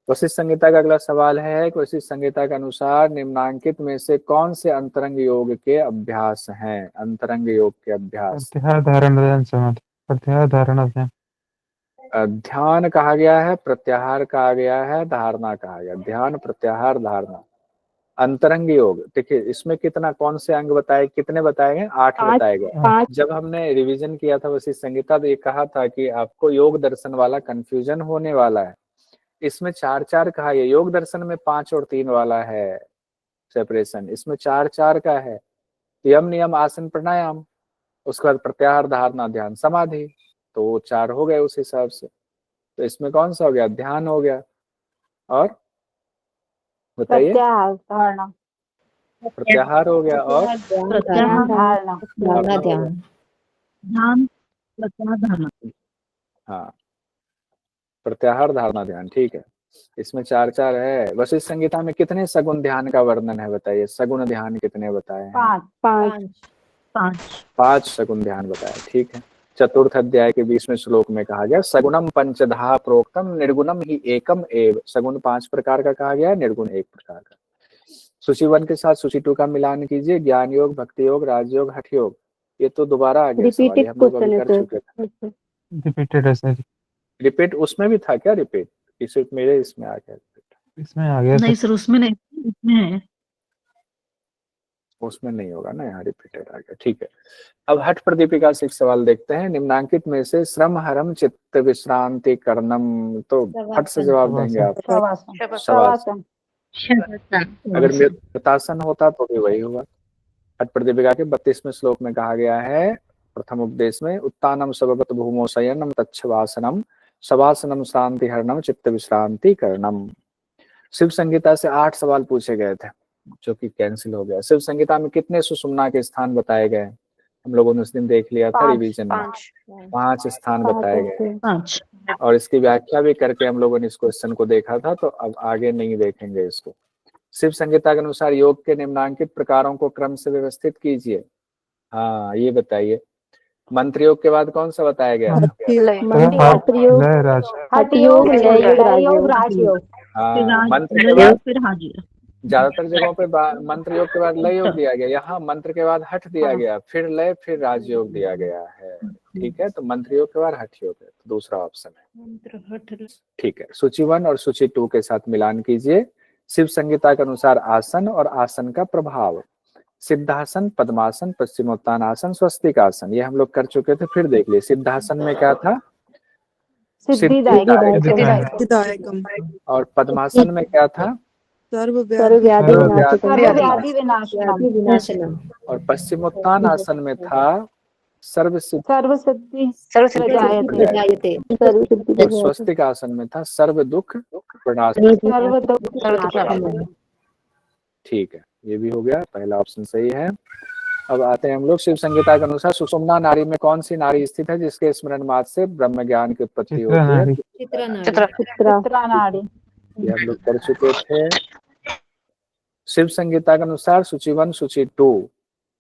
[SPEAKER 1] वशिष्ठ संहिता का अगला सवाल है कि वशिष्ठ संहिता के अनुसार निम्नांकित में से कौन से अंतरंग योग के अभ्यास हैं? अंतरंग योग के अभ्यास,
[SPEAKER 3] प्रत्याहार, धारणा, ध्यान, समाधि। प्रत्याहार, धारणा, ध्यान।
[SPEAKER 1] ध्यान कहा गया है, प्रत्याहार कहा गया है, धारणा कहा गया। ध्यान, प्रत्याहार, धारणा, अंतरंग योग। देखिए इसमें कितना, कौन से अंग बताए, कितने बताए गए? 8 बताए गए। जब हमने रिवीजन किया था वशिष्ठ संहिता तो ये कहा था कि आपको योग दर्शन वाला कंफ्यूजन होने वाला है। इसमें 4-4 कहा है, योग दर्शन में 5 और 3 वाला है सेपरेशन, इसमें 4-4 का है। यम नियम आसन प्राणायाम, उसके बाद प्रत्याहार धारणा ध्यान समाधि, तो वो 4 हो गए उस हिसाब से। तो इसमें कौन सा हो गया? ध्यान हो गया। और बताइए, प्रत्याहार हो गया और
[SPEAKER 2] धारणा,
[SPEAKER 6] ध्यान,
[SPEAKER 2] ध्यान, धारणा।
[SPEAKER 1] हाँ, प्रत्याहार धारणा ध्यान, ठीक है। इसमें 4-4 है। वशिष्ठ संहिता में कितने सगुण ध्यान का वर्णन है बताइए? सगुण ध्यान कितने बताए हैं? 5 सगुण ध्यान बताए, ठीक है। चतुर्थ अध्याय के 20वें श्लोक में कहा गया सगुणम पंचधा प्रोक्तम निर्गुणम ही एकम एव। सगुण 5 प्रकार का कहा गया है, निर्गुण 1 प्रकार का। सूची 1 के साथ सूची 2 का मिलान कीजिए। ज्ञान योग, भक्ति योग, राजयोग, हठ योग। ये तो दोबारा आ गया सवाल, हम लोग अभी कर चुके थे।
[SPEAKER 3] रिपीटेड है सर।
[SPEAKER 1] रिपीट उसमें भी था क्या? रिपीट सिर्फ मेरे इसमें आ गया?
[SPEAKER 3] इसमें आ गया
[SPEAKER 2] नहीं
[SPEAKER 3] सर।
[SPEAKER 2] सर, उसमें नहीं, इसमें है।
[SPEAKER 1] उसमें नहीं होगा ना, यहाँ रिपीटेड आ गया। ठीक है, अब हठ प्रदीपिका से एक सवाल देखते हैं। निम्नांकित में से श्रम हरम चित्त विश्रांति करनम, तो हठ से जवाब देंगे आप।
[SPEAKER 5] शवासन
[SPEAKER 1] शवासन। अगर मृतासन होता तो भी वही हुआ। हठ प्रदीपिका के 32वें श्लोक में कहा गया है प्रथम उपदेश में, उत्तानम सबगत भूमो शयनम तच्छवासनम शवासनम शांति हरणम चित्त विश्रांति करणम। शिव संगीता से 8 सवाल पूछे गए थे जो कि कैंसिल हो गया। शिव संगीता में कितने सुषुम्ना के स्थान बताए गए? हम लोगों ने उस दिन देख लिया था रिवीजन में, 5 स्थान बताए गए,
[SPEAKER 2] 5
[SPEAKER 1] और इसकी व्याख्या भी करके हम लोगों ने इस क्वेश्चन को देखा था, तो अब आगे नहीं देखेंगे इसको। शिव संगीता के अनुसार योग के निम्नांकित प्रकारों को क्रम से व्यवस्थित कीजिए। हाँ, ये बताइए, मंत्र योग के बाद कौन सा बताया गया?
[SPEAKER 5] हठ योग, लय योग, राजयोग।
[SPEAKER 1] हाँ, मंत्र के बाद
[SPEAKER 2] फिर हाजिर।
[SPEAKER 1] ज्यादातर जगहों पे मंत्र योग के बाद लय योग दिया गया, यहाँ मंत्र के बाद हठ दिया गया, फिर लय, फिर राजयोग दिया गया है। ठीक है, तो मंत्र योग के बाद हठ योग है, तो दूसरा ऑप्शन है। ठीक है, सूची 1 और सूची 2 के साथ मिलान कीजिए। शिव संगीता के अनुसार आसन और आसन का प्रभाव, सिद्धासन, पद्मासन, पश्चिमोत्तानासन, स्वस्तिक आसन, ये हम लोग कर चुके थे, फिर देख लिए। सिद्धासन में क्या था?
[SPEAKER 5] सिद्धिदायकम।
[SPEAKER 1] और पद्मासन में क्या था?
[SPEAKER 5] सर्वव्याधि विनाशनम।
[SPEAKER 1] और पश्चिमोत्तान आसन में था सर्वसिद्धि।
[SPEAKER 5] सर्वसिद्धि।
[SPEAKER 1] और स्वस्तिक आसन में था सर्व दुख प्रणाशन। ठीक है, ये भी हो गया, पहला ऑप्शन सही है। अब आते हैं हम लोग शिव संगीता के अनुसार सुषुम्ना नाड़ी में कौन सी नाड़ी स्थित है जिसके स्मरण मात्र से ब्रह्म ज्ञान की उत्पत्ति होती है?
[SPEAKER 5] चित्रा नाड़ी।
[SPEAKER 1] ये हम लोग कर चुके थे। शिव संगीता के अनुसार सूची 1 सूची 2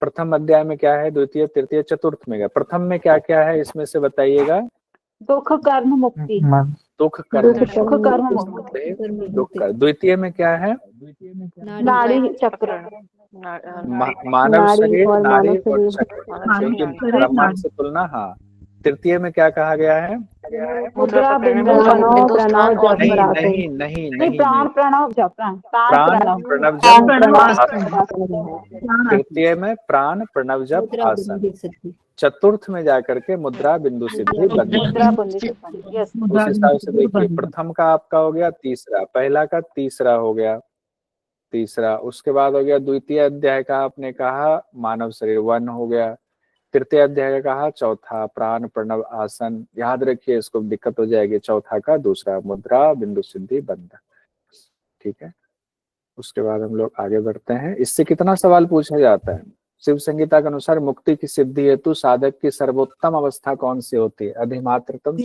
[SPEAKER 1] प्रथम अध्याय में क्या है? द्वितीय, तृतीय, चतुर्थ में क्या? प्रथम में क्या क्या है इसमें से बताइएगा?
[SPEAKER 5] दुख कर्म मुक्ति।
[SPEAKER 1] दुख कर्म
[SPEAKER 5] मुक्ति।
[SPEAKER 1] दुख कर्म। द्वितीय में क्या है?
[SPEAKER 5] नाड़ी चक्र।
[SPEAKER 1] मानव शरीर, नाड़ी और चक्र, क्योंकि ब्रह्मांड से तुलना। हाँ, तृतीय में क्या कहा गया है?
[SPEAKER 5] मुद्रा, बिंदु, प्रणव, जप,
[SPEAKER 1] नहीं नहीं नहीं,
[SPEAKER 5] प्राण, प्रणव, जप,
[SPEAKER 1] प्राण, प्रणव, जप, तृतीय में प्राण, प्रणव, जप, आसन। चतुर्थ में जाकर के मुद्रा, बिंदु, सिद्धि, बंधन। उस हिसाब से देखिए, प्रथम का आपका हो गया तीसरा, पहला का तीसरा हो गया तीसरा, उसके बाद हो गया द्वितीय अध्याय का आपने कहा मानव शरीर 1 हो गया, तृतीय अध्याय का कहा चौथा प्राण, प्रणव, आसन। याद रखिए, इसको दिक्कत हो जाएगी। चौथा का दूसरा मुद्रा, बिंदु, सिद्धि, बंधन। ठीक है, उसके बाद हम लोग आगे बढ़ते हैं। इससे कितना सवाल पूछा जाता है? शिव संगीता के अनुसार मुक्ति की सिद्धि हेतु साधक की सर्वोत्तम अवस्था कौन सी होती है? अधिमात्रतम,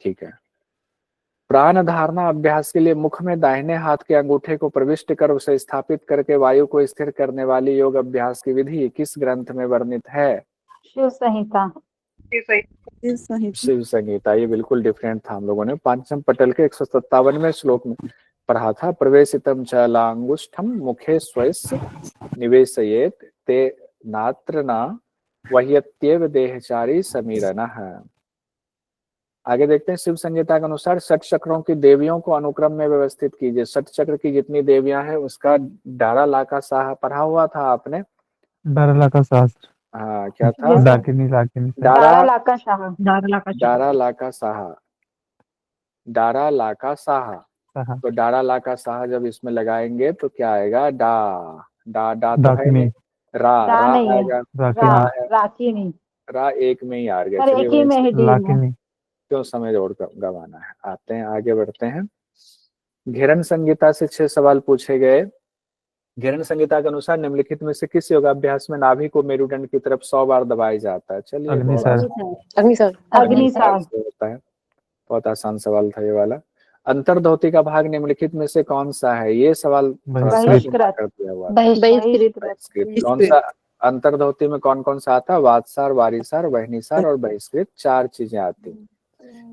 [SPEAKER 1] ठीक है। प्राण धारणा अभ्यास के लिए मुख में दाहिने हाथ के अंगूठे को प्रविष्ट कर उसे स्थापित करके वायु को स्थिर करने वाली योग अभ्यास की विधि किस ग्रंथ में वर्णित है?
[SPEAKER 5] शिव संहिता।
[SPEAKER 1] शिव संहिता। ये बिल्कुल डिफरेंट था, हम लोगों ने पांचम पटल के 157वें श्लोक में पढ़ा था। प्रवेशितम च लांगुष्ठम मुखे स्वस्य निवेशयेत ते नात्र न वह्यत्येव देहचारी समीरणः। आगे देखते हैं। शिव संहिता के अनुसार 6 चक्रों की देवियों को अनुक्रम में व्यवस्थित कीजिए। 6 चक्र की जितनी देवियां हैं उसका डारा लाका साहा पढ़ा हुआ था आपने?
[SPEAKER 3] डारा लाका शास्त्र।
[SPEAKER 1] हाँ, क्या था?
[SPEAKER 3] डारा
[SPEAKER 5] लाका साहा।
[SPEAKER 1] डारा लाका साहा। तो डारा लाका साहा जब इसमें लगाएंगे तो क्या आएगा? डा तो है नहीं, रा आएगा। रा एक में ही आ गया। क्यों समय जोड़ गवाना है। आते हैं, आगे बढ़ते हैं। घेरन संहिता से 6 सवाल पूछे गए। घेरन संहिता के अनुसार निम्नलिखित में से किस योगाभ्यास में नाभि को मेरुदंड की तरफ 100 बार दबाया जाता है? चलिए, अग्निसार होता है। बहुत आसान सवाल था ये वाला। अंतर्धोती का भाग निम्नलिखित में से कौन सा है? ये सवाल कर दिया हुआ। कौन सा अंतर्धोती में कौन कौन सा आता है? वातसार, वारिसार, वहनीसार और बहिष्कृत, 4 चीजें आती।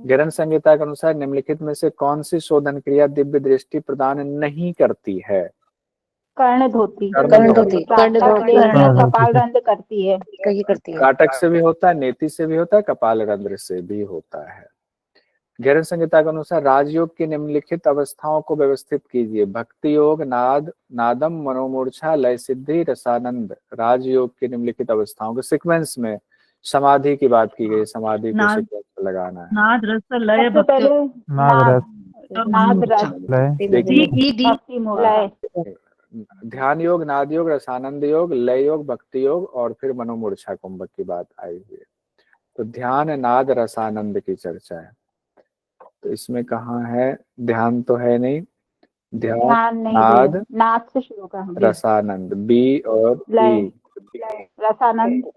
[SPEAKER 1] घेरन संहिता के अनुसार निम्नलिखित में से कौन सी शोधन क्रिया दिव्य दृष्टि प्रदान नहीं करती है?
[SPEAKER 5] कर्णधोती। कपाल रंध्र करती है।
[SPEAKER 1] काटक से भी होता है, नेति से भी होता है, कपाल रंध्र से भी होता है। गहरन संहिता के अनुसार राजयोग की निम्नलिखित अवस्थाओं को व्यवस्थित कीजिए। भक्ति योग, नादम, मनोमूर्छा, लय सिद्धि, रसानंद। राजयोग की निम्नलिखित अवस्थाओं के सीक्वेंस में समाधि की बात की गई, समाधि को
[SPEAKER 2] नाद-
[SPEAKER 1] सीक्वेंस में लगाना है।
[SPEAKER 2] नाद रस लय
[SPEAKER 5] सबसे
[SPEAKER 2] भक्ति
[SPEAKER 5] पहले
[SPEAKER 3] नाद रस
[SPEAKER 5] नाद रस
[SPEAKER 3] लय
[SPEAKER 1] देखिए
[SPEAKER 5] भक्ति मोड लय
[SPEAKER 1] ध्यान योग, नाद योग, रसानंद योग, लय योग, भक्ति योग और फिर मनोमूर्छा कुंभक की बात आई हुई है। तो ध्यान, नाद, रसानंद की चर्चा है। तो इसमें कहाँ है? ध्यान तो है नहीं, ध्यान,
[SPEAKER 5] ध्यान नहीं
[SPEAKER 1] नाद,
[SPEAKER 5] दिया। नाद से शुरू कर हम
[SPEAKER 1] रसानंद, बी और
[SPEAKER 5] लय
[SPEAKER 1] ई,
[SPEAKER 5] रसानंद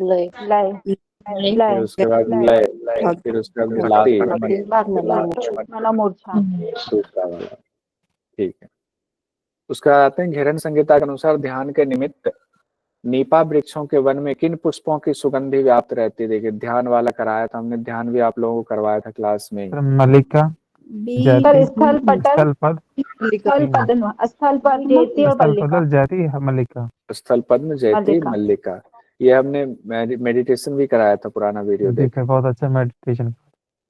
[SPEAKER 4] लय
[SPEAKER 5] लय
[SPEAKER 1] फिर
[SPEAKER 5] लय
[SPEAKER 1] उसके बाद लय, फिर उसके बाद भक्ति,
[SPEAKER 5] मनोमूर्छा
[SPEAKER 1] दूसरा वाला। ठीक है। उसके बाद आते हैं घेरन संहिता के अनुसार ध्यान के निमित्त नीपा वृक्षों के वन में किन पुष्पों की सुगंधि व्याप्त रहती है। देखिए ध्यान वाला कराया था हमने, ध्यान भी आप लोगों को करवाया था क्लास में ही।
[SPEAKER 3] मल्लिका,
[SPEAKER 6] बी
[SPEAKER 3] जाति,
[SPEAKER 5] स्थल पटल
[SPEAKER 3] स्थल पद,
[SPEAKER 5] स्थल पद्म स्थल पद्म जेती और
[SPEAKER 3] स्थल
[SPEAKER 5] मल्लिका
[SPEAKER 3] पदल, जाति, मल्लिका।
[SPEAKER 1] स्थल पद्म, जयती,
[SPEAKER 5] मल्लिका।
[SPEAKER 1] मल्लिका। ये हमने मेडिटेशन भी कराया था, पुराना वीडियो
[SPEAKER 3] ठीक
[SPEAKER 1] देखा।
[SPEAKER 3] है, बहुत अच्छा मेडिटेशन।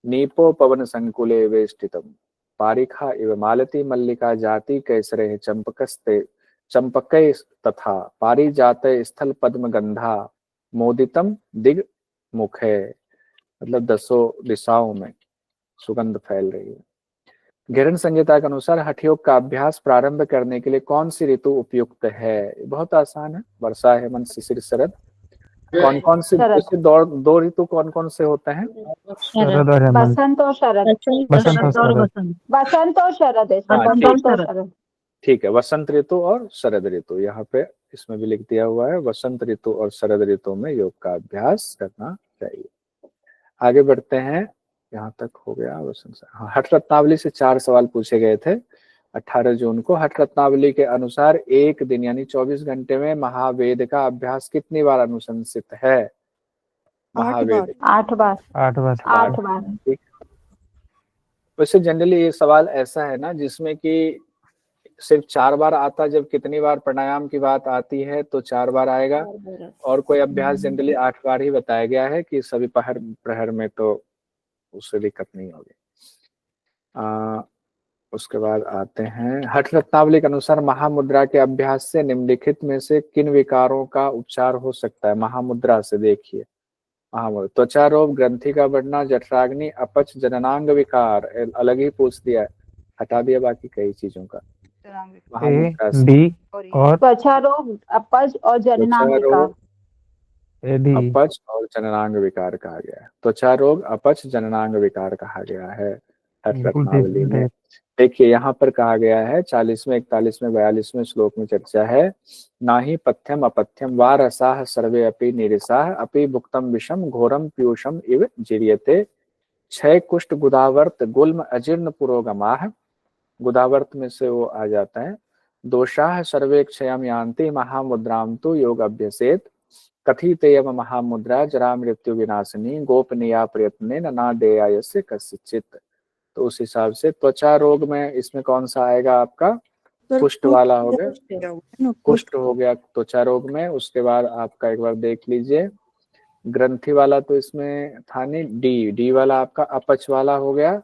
[SPEAKER 1] नीपो पवन संकुले वेष्टितम पारिखा इव मालती मल्लिका जाति कैसरे चंपकस्ते चंपकै तथा पारिजाते स्थल पद्म गंधा मोदितम दिग मुखे। मतलब 10 दिशाओं में सुगंध फैल रही है। घेरन संहिता के अनुसार हठ योग का अभ्यास प्रारंभ करने के लिए कौन सी ऋतु उपयुक्त है? बहुत आसान है, वर्षा, हेमंत, शिशिर, शरद। कौन कौन से
[SPEAKER 5] शरद।
[SPEAKER 1] वैसे दो ऋतु कौन कौन से होते हैं?
[SPEAKER 3] शरद और हेमंत।
[SPEAKER 5] बसंत और शरद
[SPEAKER 3] बसंत और
[SPEAKER 2] और
[SPEAKER 3] शरद।
[SPEAKER 2] वसंत
[SPEAKER 5] बसंत और शरद है
[SPEAKER 1] हाँ,
[SPEAKER 5] बसंत और शरद
[SPEAKER 1] ठीक है। वसंत ऋतु और शरद ऋतु, यहाँ पे इसमें भी लिख दिया हुआ है। वसंत ऋतु और शरद ऋतु में योग का अभ्यास करना चाहिए। आगे बढ़ते हैं, यहाँ तक हो गया वसंत। हाँ, हठ रत्नावली से 4 सवाल पूछे गए थे 18 जून को। हठ रत्नावली के अनुसार एक दिन यानी 24 घंटे में महावेद का अभ्यास कितनी बार अनुशंसित है? महावेद
[SPEAKER 5] 8 बार
[SPEAKER 3] 8 बार।
[SPEAKER 5] 8 बार।
[SPEAKER 1] वैसे जनरली ये सवाल ऐसा है ना जिसमें कि सिर्फ 4 बार आता, जब कितनी बार प्राणायाम की बात आती है तो 4 बार आएगा। और कोई अभ्यास जनरली 8 बार ही बताया गया है कि सभी प्रहर में, तो उससे दिक्कत नहीं होगी। उसके बाद आते हैं हठ रत्नावली के अनुसार महामुद्रा के अभ्यास से निम्नलिखित में से किन विकारों का उपचार हो सकता है? महामुद्रा से देखिए, महामुद्रा त्वचा रोग, ग्रंथि का बढ़ना, जठराग्नि, अपच, जननांग विकार। अलग ही पूछ दिया है, हटा दिया बाकी कई चीजों का। महामुद्रा से
[SPEAKER 3] डी और
[SPEAKER 5] त्वचा रोग, अपच और जननांग
[SPEAKER 1] त्वचा
[SPEAKER 5] विकार।
[SPEAKER 1] रोग, अपच और जननांग विकार कहा गया है। त्वचा रोग, अपच, जननांग विकार कहा गया है हठ
[SPEAKER 3] बिल्कुल
[SPEAKER 1] रत्नावली में।
[SPEAKER 3] ठीक।
[SPEAKER 1] देखिए यहाँ पर कहा गया है 40वें, 41वें, 42वें श्लोक में चर्चा है। ना ही पथ्यम अपथ्यम वा रसाः सर्वे अपि निरसाः अपि भुक्तम विषम घोरम पीयूषम इव जीर्यते। क्षय, कुष्ठ, गुदावर्त, गुल्म, अजीर्ण पुरोगमाः। गुदावर्त में से वो आ जाता है। दोषाः सर्वे क्षयम यान्ति महामुद्राम तु योग अभ्यसेत। कथितेयम महामुद्रा जरा मृत्यु विनाशिनी गोपनीया प्रयत्नेन न देयायस्य कस्यचित्। तो उस हिसाब से त्वचा रोग में इसमें कौन सा आएगा आपका? कुष्ठ वाला हो गया, कुष्ठ हो गया त्वचा रोग में। उसके बाद आपका एक बार देख लीजिए ग्रंथि वाला, तो इसमें था नहीं, डी वाला आपका अपच वाला हो गया।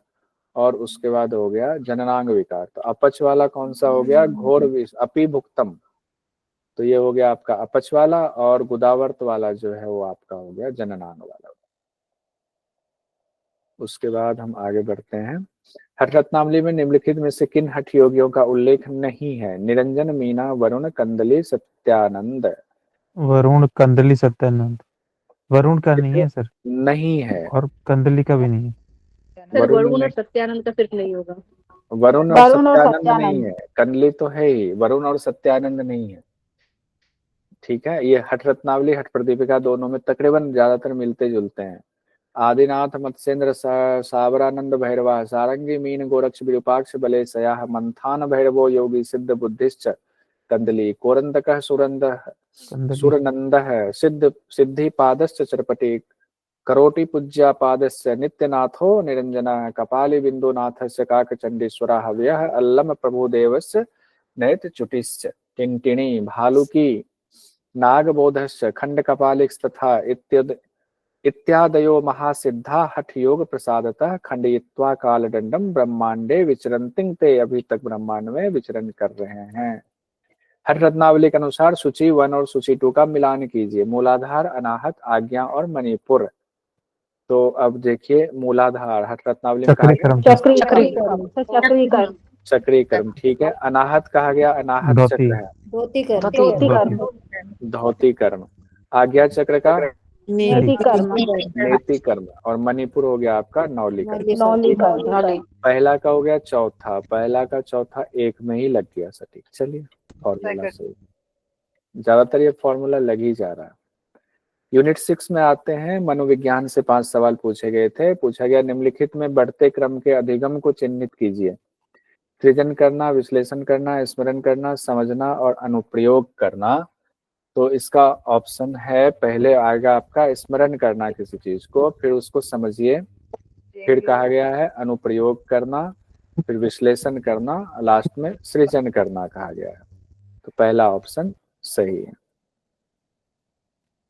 [SPEAKER 1] और उसके बाद हो गया जननांग विकार। तो अपच वाला कौन सा हो गया? घोर विष अपि भुक्तम। तो ये हो गया आपका अपच वाला। और गुदावर्त वाला जो है वो आपका हो गया जननांग वाला। उसके बाद हम आगे बढ़ते हैं। हठ रत्नावली में निम्नलिखित में से किन हठ योगियों का उल्लेख नहीं है? निरंजन, मीना, वरुण, कंदली, सत्यानंद।
[SPEAKER 3] वरुण, कंदली, सत्यानंद। वरुण का नहीं है सर,
[SPEAKER 1] नहीं है,
[SPEAKER 3] और कंदली का भी नहीं है।
[SPEAKER 1] वरुण और
[SPEAKER 2] सत्यानंद का फिर नहीं होगा।
[SPEAKER 1] वरुण और सत्यानंद नहीं है। कंदली तो है ही, वरुण और सत्यानंद नहीं है। ठीक है, ये हठ रत्नावली, हठ प्रदीपिका दोनों में तकरीबन ज्यादातर मिलते जुलते हैं। आदिनाथ, मत्स्येंद्र, साबरानंद भैरवा, सारंगी, मीन, गोरक्ष, विरूपाक्ष, बले सयाह, मंथान भैरवो योगी, सिद्ध बुद्धिश्च कंदली, कोरंदकः सुरनंदः, सिद्धि पादश्च चरपटी, करोटि पूज्या पादस्य नित्यनाथो निरंजनः, कपाली बिंदुनाथस्य काकचंडीश्वरः, हव्यः अल्लम प्रभुदेवस्य नैत चुटिश्च, टिंटिणी, भालुकी, नागबोधश्च, खंड कपालिक्स तथा इत्यादि इत्यादयो महासिद्धा हठ योग प्रसादतः खंडयित्वा कालदंडम ब्रह्मांडे विचरन्ति ते अभी तक ब्रह्मांड में विचरण कर रहे हैं। हठ रत्नावली के अनुसार सूची 1 और सूची 2 का मिलान कीजिए। मूलाधार, अनाहत, आज्ञा और मणिपुर। तो अब देखिए मूलाधार हठ रत्नावली में कहा गया चक्री कर्म, ठीक है। अनाहत कहा गया, अनाहत चक्र है, धौती कर्म। आज्ञा चक्र का नेति कर्म। और मणिपुर हो गया आपका नौली कर्म। पहला का हो गया चौथा, पहला का चौथा एक में ही लग गया सटीक। चलिए फॉर्मूला से ज्यादातर ये फॉर्मूला लग ही जा रहा है। यूनिट 6 में आते हैं। मनोविज्ञान से 5 सवाल पूछे गए थे। पूछा गया निम्नलिखित में बढ़ते क्रम के अधिगम को चिन्हित कीजिए। सृजन करना, विश्लेषण करना, स्मरण करना, समझना और अनुप्रयोग करना। तो इसका ऑप्शन है, पहले आएगा आपका स्मरण करना किसी चीज को, फिर उसको समझिए, फिर कहा गया है अनुप्रयोग करना, फिर विश्लेषण करना, लास्ट में सृजन करना कहा गया है। तो पहला ऑप्शन सही है।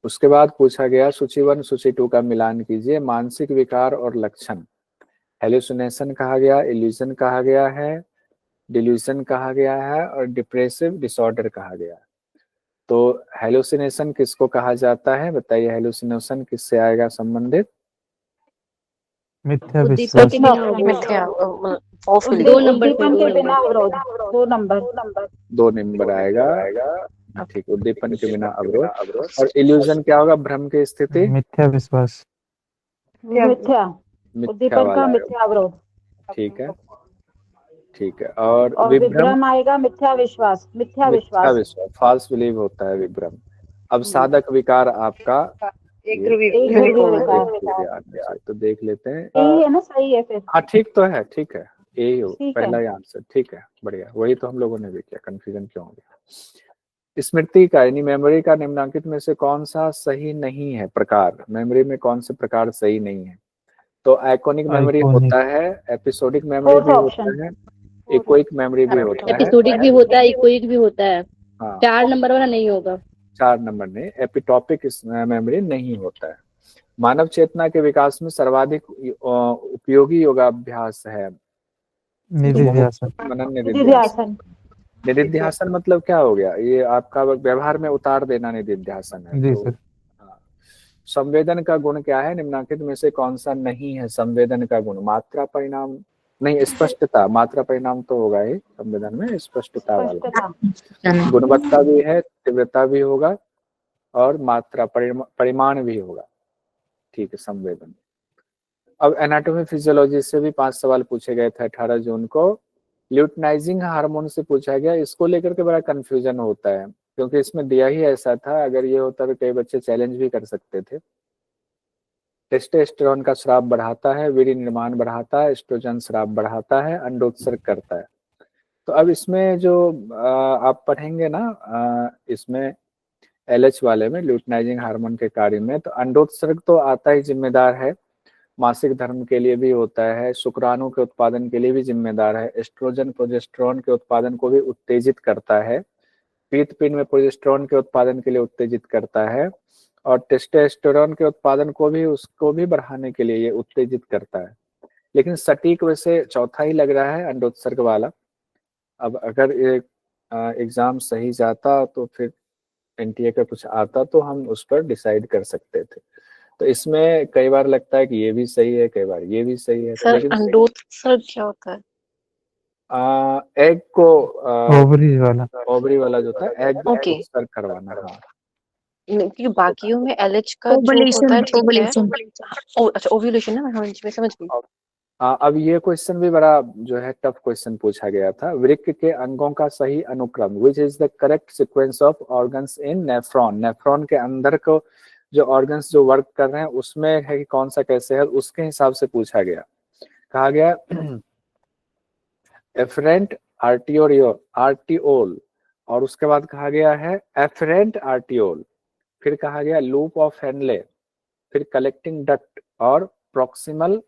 [SPEAKER 1] उसके बाद पूछा गया सूची 1 सूची 2 का मिलान कीजिए। मानसिक विकार और लक्षण। हेलुसिनेशन कहा गया, इल्यूजन कहा गया है, डिल्यूजन कहा गया है और डिप्रेसिव डिसऑर्डर कहा गया। तो हेलुसिनेशन किसको कहा जाता है बताइए? हेलुसिनेशन किससे आएगा संबंधित?
[SPEAKER 3] मिथ्या विश्वास।
[SPEAKER 1] दो नंबर आएगा, ठीक। उद्दीपन के बिना अवरोध। और इल्यूजन क्या होगा? भ्रम की स्थिति।
[SPEAKER 3] मिथ्या विश्वास।
[SPEAKER 1] मिथ्या वाला, ठीक है, ठीक है। और विभ्रम आएगा मिथ्या विश्वास। मिथ्या विश्वास फॉल्स बिलीव होता है विभ्रम। अब साधक विकार आपका तो देख लेते हैं।
[SPEAKER 5] यही है ना, सही है फिर।
[SPEAKER 1] हाँ ठीक तो है, ठीक है, यही हो पहला ही आंसर, ठीक है, बढ़िया। वही तो हम लोगों ने भी किया, कंफ्यूजन क्यों हो गया। स्मृति का यानी मेमोरी का निम्नलिखित में से कौन सा सही नहीं है? प्रकार, मेमोरी में कौन से प्रकार सही नहीं है? तो आइकॉनिक मेमोरी होता है, एपिसोडिक मेमोरी भी होता है, इकोइक मेमोरी भी होता है।
[SPEAKER 2] एपिसोडिक भी होता है, इकोइक भी होता है।
[SPEAKER 1] हाँ,
[SPEAKER 2] 4 नंबर वाला नहीं होगा।
[SPEAKER 1] 4 नंबर में एपिटॉपिक मेमोरी नहीं होता है। मानव चेतना के विकास में सर्वाधिक उपयोगी योगाभ्यास है
[SPEAKER 3] निधिध्यासन।
[SPEAKER 1] मनन निधिध्यासन। निधिध्यासन मतलब क्या हो गया? ये आपका व्यवहार में उतार देना निधिध्यासन है।
[SPEAKER 3] जी
[SPEAKER 1] तो
[SPEAKER 3] सर।
[SPEAKER 1] संवेदन का गुण क्या है? निम्नलिखित में से कौन सा नहीं है संवेदन का गुण? मात्रा परिणाम नहीं, स्पष्टता। मात्रा परिणाम तो होगा ही संवेदन में, स्पष्टता वाला। गुणवत्ता भी है, तीव्रता भी होगा और मात्रा परिमाण भी होगा, ठीक है, संवेदन। अब एनाटॉमी फिजियोलॉजी से भी 5 सवाल पूछे गए थे 18 जून को। ल्यूटनाइजिंग हार्मोन से पूछा गया। इसको लेकर के बड़ा कंफ्यूजन होता है क्योंकि इसमें दिया ही ऐसा था। अगर ये होता तो कई बच्चे चैलेंज भी कर सकते थे। टेस्टोस्टेरोन का स्राव बढ़ाता है, वीर्य निर्माण बढ़ाता है, एस्ट्रोजन स्राव बढ़ाता है, अंडोत्सर्ग करता है। तो अब इसमें जो आप पढ़ेंगे ना, इसमें LH वाले में ल्यूटनाइजिंग हार्मोन के कार्य में, तो अंडोत्सर्ग तो आता ही जिम्मेदार है, मासिक धर्म के लिए भी होता है, शुक्राणु के उत्पादन के लिए भी जिम्मेदार है, एस्ट्रोजन प्रोजेस्टेरोन के उत्पादन को भी उत्तेजित करता है, पीत पिंड में प्रोजेस्टेरोन के उत्पादन के लिए उत्तेजित करता है और टेस्टोस्टेरोन के उत्पादन को भी, उसको भी बढ़ाने के लिए ये उत्तेजित करता है। लेकिन सटीक वैसे चौथा ही लग रहा है, अंडोत्सर्ग वाला। अब अगर एग्जाम सही जाता तो फिर NTA का कुछ आता तो हम उस पर डिसाइड कर सकते थे। तो इसमें कई बार लगता है कि ये भी सही है, कई बार ये भी सही है।
[SPEAKER 4] सर अंडोत्सर्ग क्या होता है?
[SPEAKER 1] एग को
[SPEAKER 3] ओवरी वाला
[SPEAKER 1] जो था एग उत्सर्ग करवाना। हाँ,
[SPEAKER 4] क्योंकि बाकियों में LH का जो होता है, ठीक है। अच्छा, ओव्यूलेशन है। हाँ जी, मैं समझ गई।
[SPEAKER 1] अब ये क्वेश्चन भी बड़ा जो है टफ क्वेश्चन पूछा गया था। वृक्क के अंगों का सही अनुक्रम, which is the correct sequence of organs in nephron. Nephron के अंदर को जो ऑर्गन्स जो वर्क कर रहे हैं उसमें है कि कौन सा कैसे है, उसके हिसाब से पूछा गया। कहा गया एफरेंट आर्टियोल, और उसके बाद कहा गया है एफरेंट आर्टियोल, फिर कहा गया लूप ऑफ हेनले, फिर कलेक्टिंग डक्ट और प्रॉक्सिमल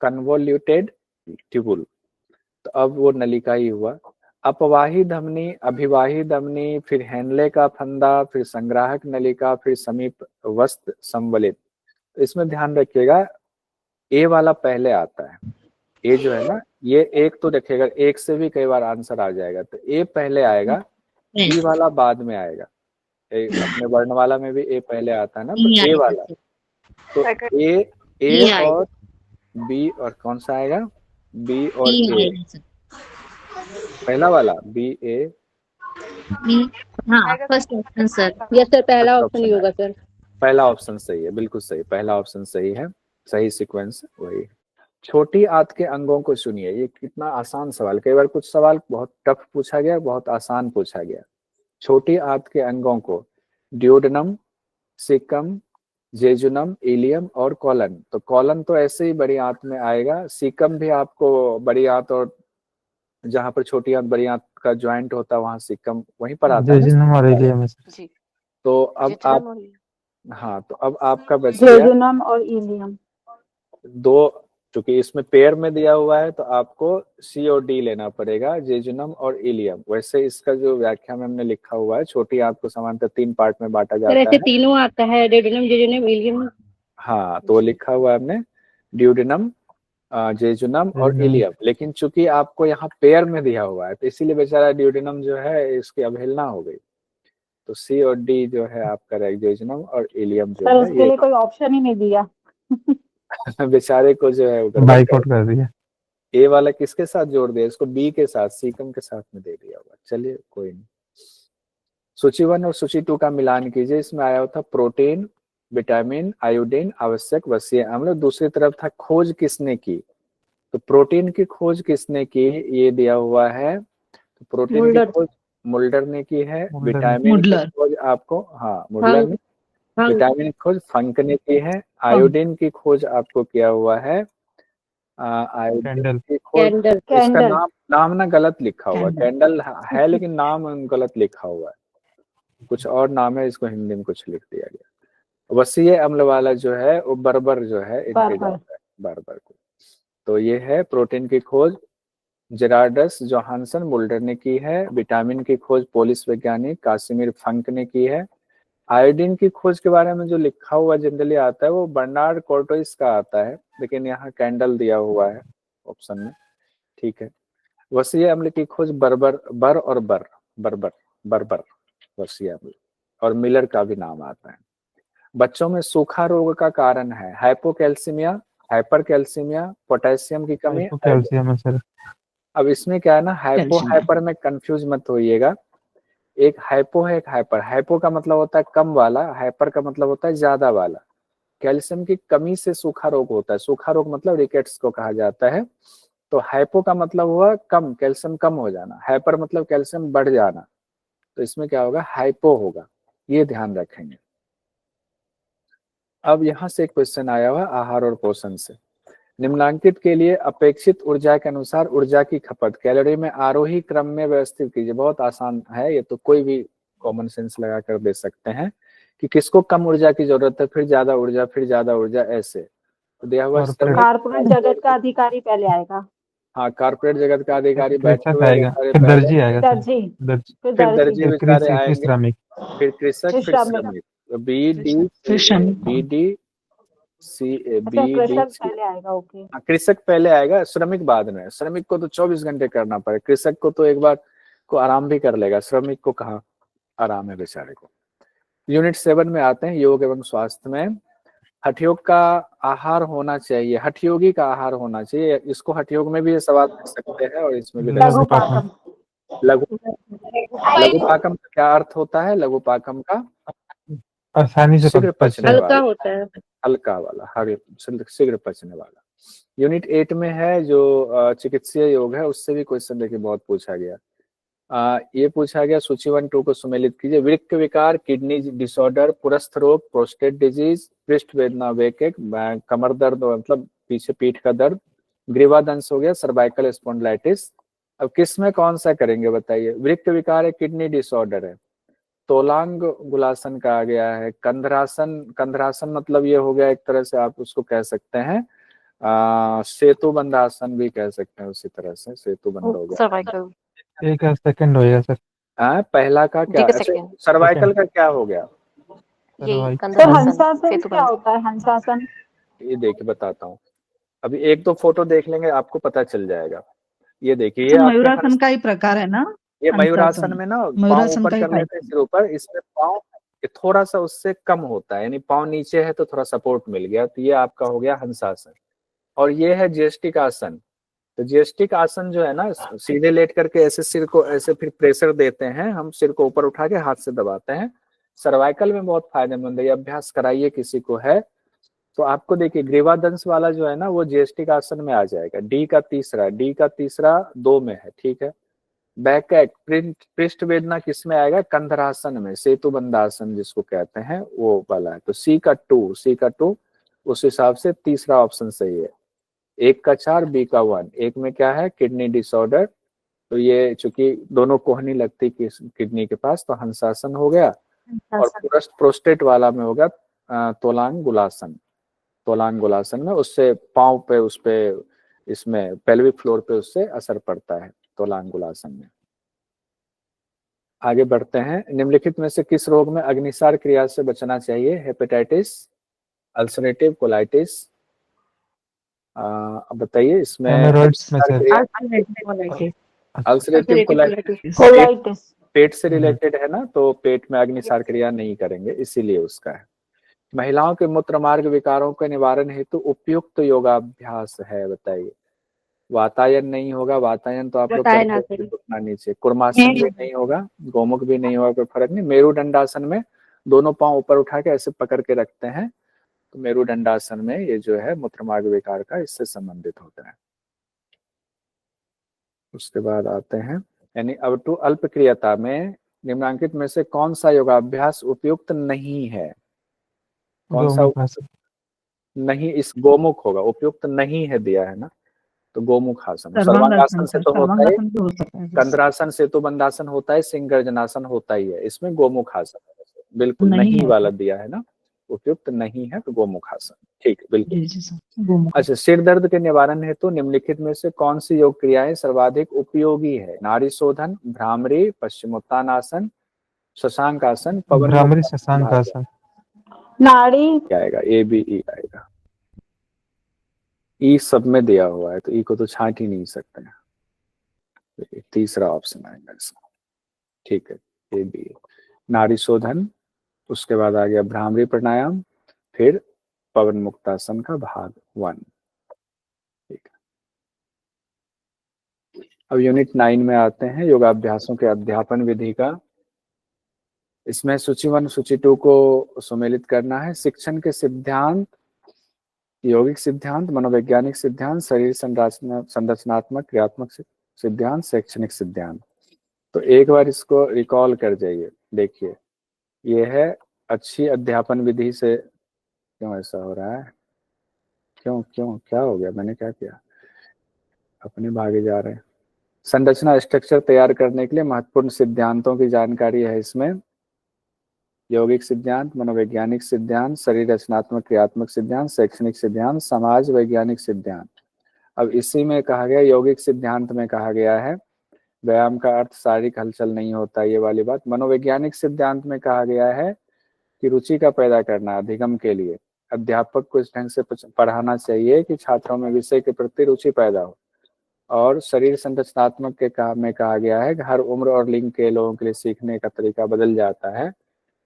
[SPEAKER 1] कन्वोल्यूटेड ट्यूबुल। तो अब वो नलिका ही हुआ। अपवाही धमनी, अभिवाही धमनी, फिर हेनले का फंदा, फिर संग्राहक नलिका, फिर समीप वस्त संवलित। तो इसमें ध्यान रखिएगा ए वाला पहले आता है, ए जो है ना ये एक तो रखिएगा, एक से भी कई बार आंसर आ जाएगा, तो ए पहले आएगा, बी वाला बाद में आएगा। अपने वर्णमाला में भी ए पहले आता है ना, तो ए वाला, तो ए और बी और कौन सा आएगा, बी और ए, पहला वाला बी ए,
[SPEAKER 2] हाँ first option sir. Yes sir, पहला ऑप्शन ही होगा सर।
[SPEAKER 1] पहला ऑप्शन सही है, बिल्कुल सही, पहला ऑप्शन सही है, सही सीक्वेंस वही। छोटी आंत के अंगों को सुनिए, ये कितना आसान सवाल, कई बार कुछ सवाल बहुत टफ पूछा गया, बहुत आसान पूछा गया। छोटी आंत के अंगों को ड्यूडेनम, सीकम, जेजुनम, इलियम और कॉलन। तो कॉलन तो ऐसे ही बड़ी आंत में आएगा, सीकम भी आपको बड़ी आंत और जहाँ पर छोटी आंत बड़ी आंत का ज्वाइंट होता है वहां सीकम वहीं पर आता है।
[SPEAKER 3] जेजुनम और इलियम
[SPEAKER 4] जी।
[SPEAKER 1] तो अब आप, हाँ तो अब आपका बच
[SPEAKER 5] जेजुनम और इलियम
[SPEAKER 1] दो, क्योंकि इसमें पेयर में दिया हुआ है तो आपको सी और डी लेना पड़ेगा, जेजुनम और इलियम। वैसे इसका जो व्याख्या में हमने लिखा हुआ है, छोटी आंत को सामान्यतः 3 पार्ट में बांटा जाता है।
[SPEAKER 2] तीनों आता है, ड्यूडेनम, जेजुनम, इलियम।
[SPEAKER 1] हाँ तो लिखा हुआ है हमने ड्यूडेनम, जेजुनम और इलियम, लेकिन चूंकि आपको यहाँ पेयर में दिया हुआ है तो इसीलिए बेचारा ड्यूडेनम जो है इसकी अवहेलना हो गई। तो सी और डी जो है आपका रहेगा, जेजुनम और इलियम जो
[SPEAKER 5] सर,
[SPEAKER 1] है
[SPEAKER 5] उसके लिए कोई ऑप्शन ही नहीं दिया।
[SPEAKER 1] बेचारे को जो है
[SPEAKER 3] बाइकआउट कर दिया।
[SPEAKER 1] ए वाला किसके साथ जोड़ दिया, इसको बी के साथ, सीकम के साथ में दे दिया हुआ। चलिए कोई नहीं। सूची 1 और सूची 2 का मिलान कीजिए। इसमें आया था प्रोटीन, विटामिन, आयोडीन, आवश्यक वसीय अम्ल। दूसरी तरफ था खोज किसने की, तो प्रोटीन की खोज किसने की, ये दिया हुआ है। तो प्रोटीन की खोज मुल्डर ने की है। विटामिन की खोज आपको, हाँ मुल्डर ने। विटामिन की खोज फंक ने की है। आयोडीन की खोज आपको किया हुआ है आयोडीन की खोज, इसका नाम ना गलत लिखा हुआ, कैंडल है लेकिन नाम गलत लिखा हुआ है, कुछ और नाम है, इसको हिंदी में कुछ लिख दिया गया। वसीय अम्ल वाला जो है वो बर्बर जो है इनके जाता है, बर्बर को। तो ये है प्रोटीन की खोज जेरार्डस जोहानसन मुल्डर ने की है। विटामिन की खोज पोलिस वैज्ञानिक कासिमिर फंक ने की है। आयोडीन की खोज के बारे में जो लिखा हुआ जनरली आता है वो बर्नार्ड कोर्टोइस का आता है, लेकिन यहाँ कैंडल दिया हुआ है ऑप्शन में, ठीक है। वसीय अम्ल की खोज बर्बर वसीय अम्ल, और मिलर का भी नाम आता है। बच्चों में सूखा रोग का कारण है हाइपोकैल्सीमिया, हाइपरकैल्सीमिया, पोटेशियम की कमी,
[SPEAKER 3] कैल्शियम है सर।
[SPEAKER 1] अब इसमें क्या है ना, हाइपर में कंफ्यूज मत होइएगा। एक हाइपो है, एक हाइपर। हाइपो का मतलब होता है कम वाला, हाइपर का मतलब होता है ज्यादा वाला। कैल्शियम की कमी से सूखा रोग होता है, सूखा रोग मतलब रिकेट्स को कहा जाता है। तो हाइपो का मतलब हुआ कम, कैल्शियम कम हो जाना, हाइपर मतलब कैल्शियम बढ़ जाना, तो इसमें क्या होगा, हाइपो होगा, ये ध्यान रखेंगे। अब यहाँ से एक क्वेश्चन आया हुआ आहार और पोषण से। निम्नांकित के लिए अपेक्षित ऊर्जा के अनुसार ऊर्जा की खपत कैलोरी में आरोही क्रम में व्यवस्थित कीजिए। बहुत आसान है ये तो, कोई भी कॉमन सेंस लगा कर दे सकते हैं कि किसको कम ऊर्जा की जरूरत है, फिर ज्यादा ऊर्जा, फिर ज्यादा ऊर्जा, ऐसे। तो दिया हुआ
[SPEAKER 5] कारपोरेट जगत का अधिकारी पहले आएगा।
[SPEAKER 1] हाँ, कारपोरेट जगत का अधिकारी बैठे हुए,
[SPEAKER 3] फिर दर्जी आएगा,
[SPEAKER 1] फिर दर्जी बेचारे आएंगे, फिर कृषक, फिर श्रमिक। B D C A B D
[SPEAKER 5] पहले आएगा। ओके,
[SPEAKER 1] कृषक पहले आएगा, श्रमिक बाद में। श्रमिक को तो 24 घंटे करना पड़े, कृषक को तो एक बार को आराम भी कर लेगा, श्रमिक को कहाँ आराम है बेचारे को। यूनिट 7 में आते हैं योग एवं स्वास्थ्य में। हठयोग का आहार होना चाहिए, हठयोगी का आहार होना चाहिए। इसको हठयोग में भी ये सवाल कर सकते हैं और इसमें भी। लघु पाकम का क्या अर्थ होता है? लघु पाकम का
[SPEAKER 3] आसानी से
[SPEAKER 1] शीघ्र पचने
[SPEAKER 2] हल्का
[SPEAKER 1] वाला
[SPEAKER 2] होता है,
[SPEAKER 1] हल्का वाला, शीघ्र पचने वाला। यूनिट 8 में है जो चिकित्सीय योग है, उससे भी क्वेश्चन देखिए बहुत पूछा गया। ये पूछा गया सूची 1 2 को सुमेलित कीजिए। वृक्क विकार, किडनी डिसऑर्डर, पुरस्थ रोग, प्रोस्टेट डिजीज, पृष्ठ वेदना, वेकेक, कमर दर्द मतलब पीछे पीठ का दर्द, ग्रीवादंश हो गया, सर्वाइकल स्पॉन्डिलाइटिस। अब किस में कौन सा करेंगे बताइए? वृक्क विकार है, किडनी डिसऑर्डर है, तोलांग गुलासन कहा गया है, कंधरासन, कंधरासन मतलब ये हो गया एक तरह से आप उसको कह सकते हैं सेतु बंधासन भी कह सकते हैं, उसी तरह से सेतु बंध हो गया।
[SPEAKER 4] सर्वाइकल
[SPEAKER 3] एक सेकंड होएगा सर।
[SPEAKER 1] पहला का क्या, सर्वाइकल का क्या हो गया?
[SPEAKER 4] यही
[SPEAKER 5] सर
[SPEAKER 4] कंदरासन
[SPEAKER 5] हंसासन क्या
[SPEAKER 4] सेतुबंध।
[SPEAKER 5] होता है? हंसासन
[SPEAKER 1] ये देखिए बताता हूँ, अभी एक दो फोटो देख लेंगे आपको पता चल जाएगा। ये देखिए, ये
[SPEAKER 8] अच्छा,
[SPEAKER 1] आपके
[SPEAKER 8] मयूरासन का ही प्रकार है ना?
[SPEAKER 1] ये मयूरासन
[SPEAKER 8] हंसासन
[SPEAKER 1] में ना पाँव
[SPEAKER 8] मयूरासन
[SPEAKER 1] ऊपर
[SPEAKER 8] का ही
[SPEAKER 1] कर लेते हैं,
[SPEAKER 8] टाइप।
[SPEAKER 1] सिर ऊपर, इसमें पाँव थोड़ा सा उससे कम होता है, यानी पाँव नीचे है तो थोड़ा सपोर्ट मिल गया, तो ये आपका हो गया हंसासन। और ये है ज्येष्ठिक आसन। तो ज्येष्ठिक आसन जो है ना, सीधे लेट करके ऐसे सिर को ऐसे फिर प्रेशर देते हैं, हम सिर को ऊपर उठा के हाथ से दबाते हैं। सर्वाइकल में बहुत फायदेमंद है, ये अभ्यास कराइए किसी को है तो। आपको देखिए ग्रीवादंश वाला जो है ना वो ज्येष्ठिक आसन में आ जाएगा, डी का तीसरा 2 में है, ठीक है। बैक एक पृष्ठ वेदना किस में आएगा? कंधरासन में, सेतुबंधासन जिसको कहते हैं वो वाला है। तो सी का 2 उस हिसाब से तीसरा ऑप्शन सही है। 1 का 4, बी का 1। एक में क्या है? किडनी डिसऑर्डर, तो ये चूंकि दोनों कोहनी लगती किडनी के पास, तो हंसासन हो गया। और प्रोस्टेट वाला में होगा तोलांगुलासन में, उससे पांव पे उस पे इसमें पेल्विक फ्लोर पे उससे असर पड़ता है तोलांगुलासन में। आगे बढ़ते हैं। निम्नलिखित में से किस रोग में अग्निसार क्रिया से बचना चाहिए? हेपेटाइटिस, अल्सरेटिव कोलाइटिस, अब बताइए इसमें
[SPEAKER 3] हेमोरॉइड्स में
[SPEAKER 1] अग्निसार
[SPEAKER 3] सर।
[SPEAKER 1] क्रिया। अल्सरेटिव कोलाइटिस
[SPEAKER 5] कोलाइटिस
[SPEAKER 1] पेट से रिलेटेड है ना, तो पेट में अग्निसार क्रिया नहीं करेंगे, इसीलिए उसका है। महिलाओं के मूत्र मार्ग विकारों के निवारण हेतु उपयुक्त योगाभ्यास है, बताइए। वातायन नहीं होगा, वातायन तो आप लोग करते हैं, घुटना नीचे। कुर्मासन भी नहीं होगा, गोमुख भी नहीं होगा, कोई फर्क नहीं। मेरुदंडासन में दोनों पांव ऊपर उठा के ऐसे पकड़ के रखते हैं, तो मेरुदंडासन में ये जो है मूत्र मार्ग विकार का इससे संबंधित होता है। उसके बाद आते हैं, यानी अब टू अल्पक्रियता में निम्नांकित में से कौन सा योगाभ्यास उपयुक्त नहीं है? कौन सा
[SPEAKER 3] गोमुख आसन।
[SPEAKER 1] नहीं? इस गोमुख होगा, उपयुक्त नहीं है दिया है ना, तो गोमुख आसन।
[SPEAKER 8] सर्वांगासन
[SPEAKER 1] सर्वांगासन से
[SPEAKER 8] सर,
[SPEAKER 1] तो होता है,
[SPEAKER 8] सर्वांगासन भी हो सकता है।
[SPEAKER 1] कंद्रासन सेतुबंधासन होता है, सिंहगर्जनासन होता ही है, इसमें गोमुख आसन है। बिल्कुल
[SPEAKER 8] नहीं
[SPEAKER 1] नहीं
[SPEAKER 8] है
[SPEAKER 1] वाला दिया है ना, उपयुक्त नहीं है, तो गोमुख आसन, ठीक बिल्कुल।
[SPEAKER 8] जी जी सर, गोमुख।
[SPEAKER 1] अच्छा, सिर दर्द के निवारण हेतु निम्नलिखित में से कौन सी योग क्रियाएं सर्वाधिक उपयोगी है? नाड़ी शोधन, भ्रामरी, पश्चिमोत्तानासन, शशांक आसन, पवन
[SPEAKER 3] भ्रामरी
[SPEAKER 1] मुक्तासन,
[SPEAKER 3] शशांक
[SPEAKER 1] भाला।
[SPEAKER 3] आसन।
[SPEAKER 5] नाड़ी
[SPEAKER 1] क्या आएगा? ए बी ई आएगा। ई सब में दिया हुआ है, तो ई को तो छांट ही नहीं सकते हैं, तो तीसरा ऑप्शन आएगा इसका, ठीक है, ए बी। नाड़ी शोधन, उसके बाद आ गया भ्रामरी प्राणायाम, फिर पवन मुक्तासन का भाग 1, ठीक है। अब यूनिट 9 में आते हैं, योगाभ्यासों के अध्यापन विधि का। इसमें सूची 1 सूची 2 को सुमेलित करना है। शिक्षण के सिद्धांत, यौगिक सिद्धांत, मनोवैज्ञानिक सिद्धांत, शरीर संरचनात्मक क्रियात्मक सिद्धांत, शैक्षणिक सिद्धांत। तो एक बार इसको रिकॉल कर जाइए। देखिए ये है अच्छी अध्यापन विधि से। क्यों ऐसा हो रहा है? क्यों क्यों क्या हो गया? मैंने क्या किया? अपने भागे जा रहे हैं। संरचना स्ट्रक्चर तैयार करने के लिए महत्वपूर्ण सिद्धांतों की जानकारी है इसमें। यौगिक सिद्धांत, मनोवैज्ञानिक सिद्धांत, शरीर रचनात्मक क्रियात्मक सिद्धांत, शैक्षणिक सिद्धांत, समाज वैज्ञानिक सिद्धांत। अब इसी में कहा गया, यौगिक सिद्धांत में कहा गया है व्यायाम का अर्थ शारीरिक हलचल नहीं होता, ये वाली बात। मनोवैज्ञानिक सिद्धांत में कहा गया है कि रुचि का पैदा करना अधिगम के लिए अध्यापक को इस ढंग से पढ़ाना चाहिए कि छात्रों में विषय के प्रति रुचि पैदा हो। और शरीर संरचनात्मक के में कहा गया है कि हर उम्र और लिंग के लोगों के लिए सीखने का तरीका बदल जाता है।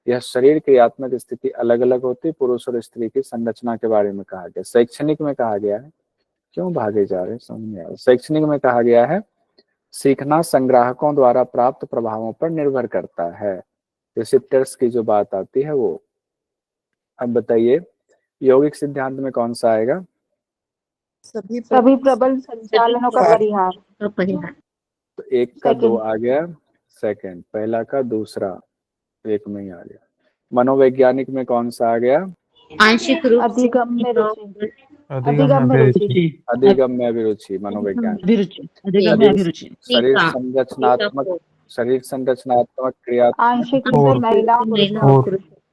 [SPEAKER 1] यह शरीर क्रियात्मक स्थिति अलग अलग होती, पुरुष और स्त्री की संरचना के बारे में कहा गया। शैक्षणिक में कहा गया है, क्यों भागे जा रहे समझ नहीं आ रहा। शैक्षणिक में कहा गया है सीखना संग्राहकों द्वारा प्राप्त प्रभावों पर निर्भर करता है, रिसेप्टर्स की जो बात आती है वो। अब बताइए यौगिक सिद्धांत में कौन सा आएगा?
[SPEAKER 5] सभी प्रबल संचालनों का परिहार।
[SPEAKER 1] तो 1 का 2 आ गया, सेकंड पहला का दूसरा 1 में ही आ गया। मनोवैज्ञानिक में कौन सा आ गया?
[SPEAKER 2] आंशिक रूप से
[SPEAKER 5] अधिगम में रुचि।
[SPEAKER 3] अधिगम में अभिरुचि।
[SPEAKER 1] अधिगम में अभिरुचि, मनोवैज्ञानिक।
[SPEAKER 8] अभिरुचि, अधिगम में अभिरुचि।
[SPEAKER 1] शरीर संरचनात्मक क्रिया
[SPEAKER 5] आंशिक रूप से महिलाओं।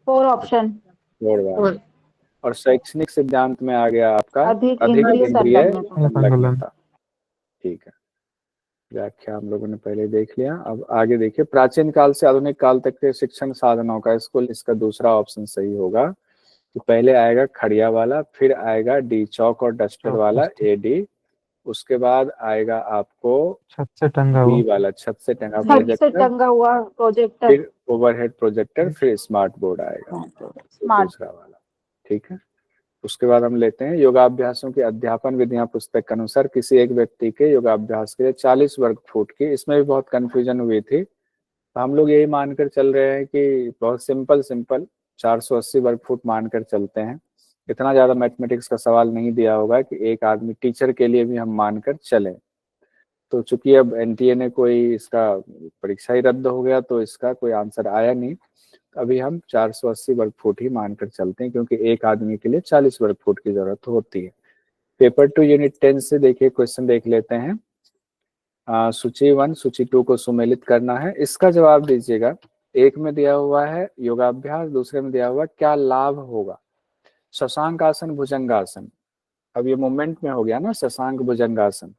[SPEAKER 5] 4 ऑप्शन।
[SPEAKER 1] और शैक्षणिक सिद्धांत में आ गया आपका
[SPEAKER 5] अधिक
[SPEAKER 1] अधिक
[SPEAKER 5] इंद्रिय
[SPEAKER 1] इंद्रिय
[SPEAKER 5] संलग्नता।
[SPEAKER 1] संलग्नता, ठीक है। व्याख्या हम लोगों ने पहले देख लिया। अब आगे देखिए, प्राचीन काल से आधुनिक काल तक के शिक्षण साधनों का स्कूल, इसका दूसरा ऑप्शन सही होगा। तो पहले आएगा खड़िया वाला, फिर आएगा डी चौक और डस्टर वाला AD, उसके बाद आएगा आपको
[SPEAKER 3] छत से टंगा
[SPEAKER 1] बी
[SPEAKER 3] हुआ।
[SPEAKER 1] वाला छत से टंगा
[SPEAKER 5] छत से
[SPEAKER 1] प्रोजेक्टर,
[SPEAKER 5] टंगा हुआ प्रोजेक्टर,
[SPEAKER 1] फिर ओवरहेड प्रोजेक्टर, फिर स्मार्ट बोर्ड आएगा
[SPEAKER 5] स्मार्ट।
[SPEAKER 1] दूसरा वाला। ठीक है, उसके बाद हम लेते हैं योगाभ्यासों की अध्यापन विधियां पुस्तक के अनुसार किसी एक व्यक्ति के योगाभ्यास के लिए 40 वर्ग फुट की, इसमें भी बहुत कंफ्यूजन हुई थी। तो हम लोग यही मानकर चल रहे हैं कि बहुत सिंपल 480 वर्ग फुट मानकर चलते हैं। इतना ज्यादा मैथमेटिक्स का सवाल नहीं दिया होगा कि एक आदमी टीचर के लिए भी हम मानकर चलें। तो चूंकि अब NTA ने कोई इसका परीक्षा ही रद्द हो गया तो इसका कोई आंसर आया नहीं, अभी हम 480 वर्ग फुट ही मानकर चलते हैं, क्योंकि एक आदमी के लिए 40 वर्ग फुट की जरूरत होती है। पेपर 2 यूनिट 10 से देखिए क्वेश्चन देख लेते हैं। सूची 1 सूची 2 को सुमेलित करना है। इसका जवाब दीजिएगा। एक में दिया हुआ है योगाभ्यास, दूसरे में दिया हुआ क्या लाभ होगा। शशांक आसन, भुजंगासन, अब ये मूवमेंट में हो गया ना शशांक भुजंगासन,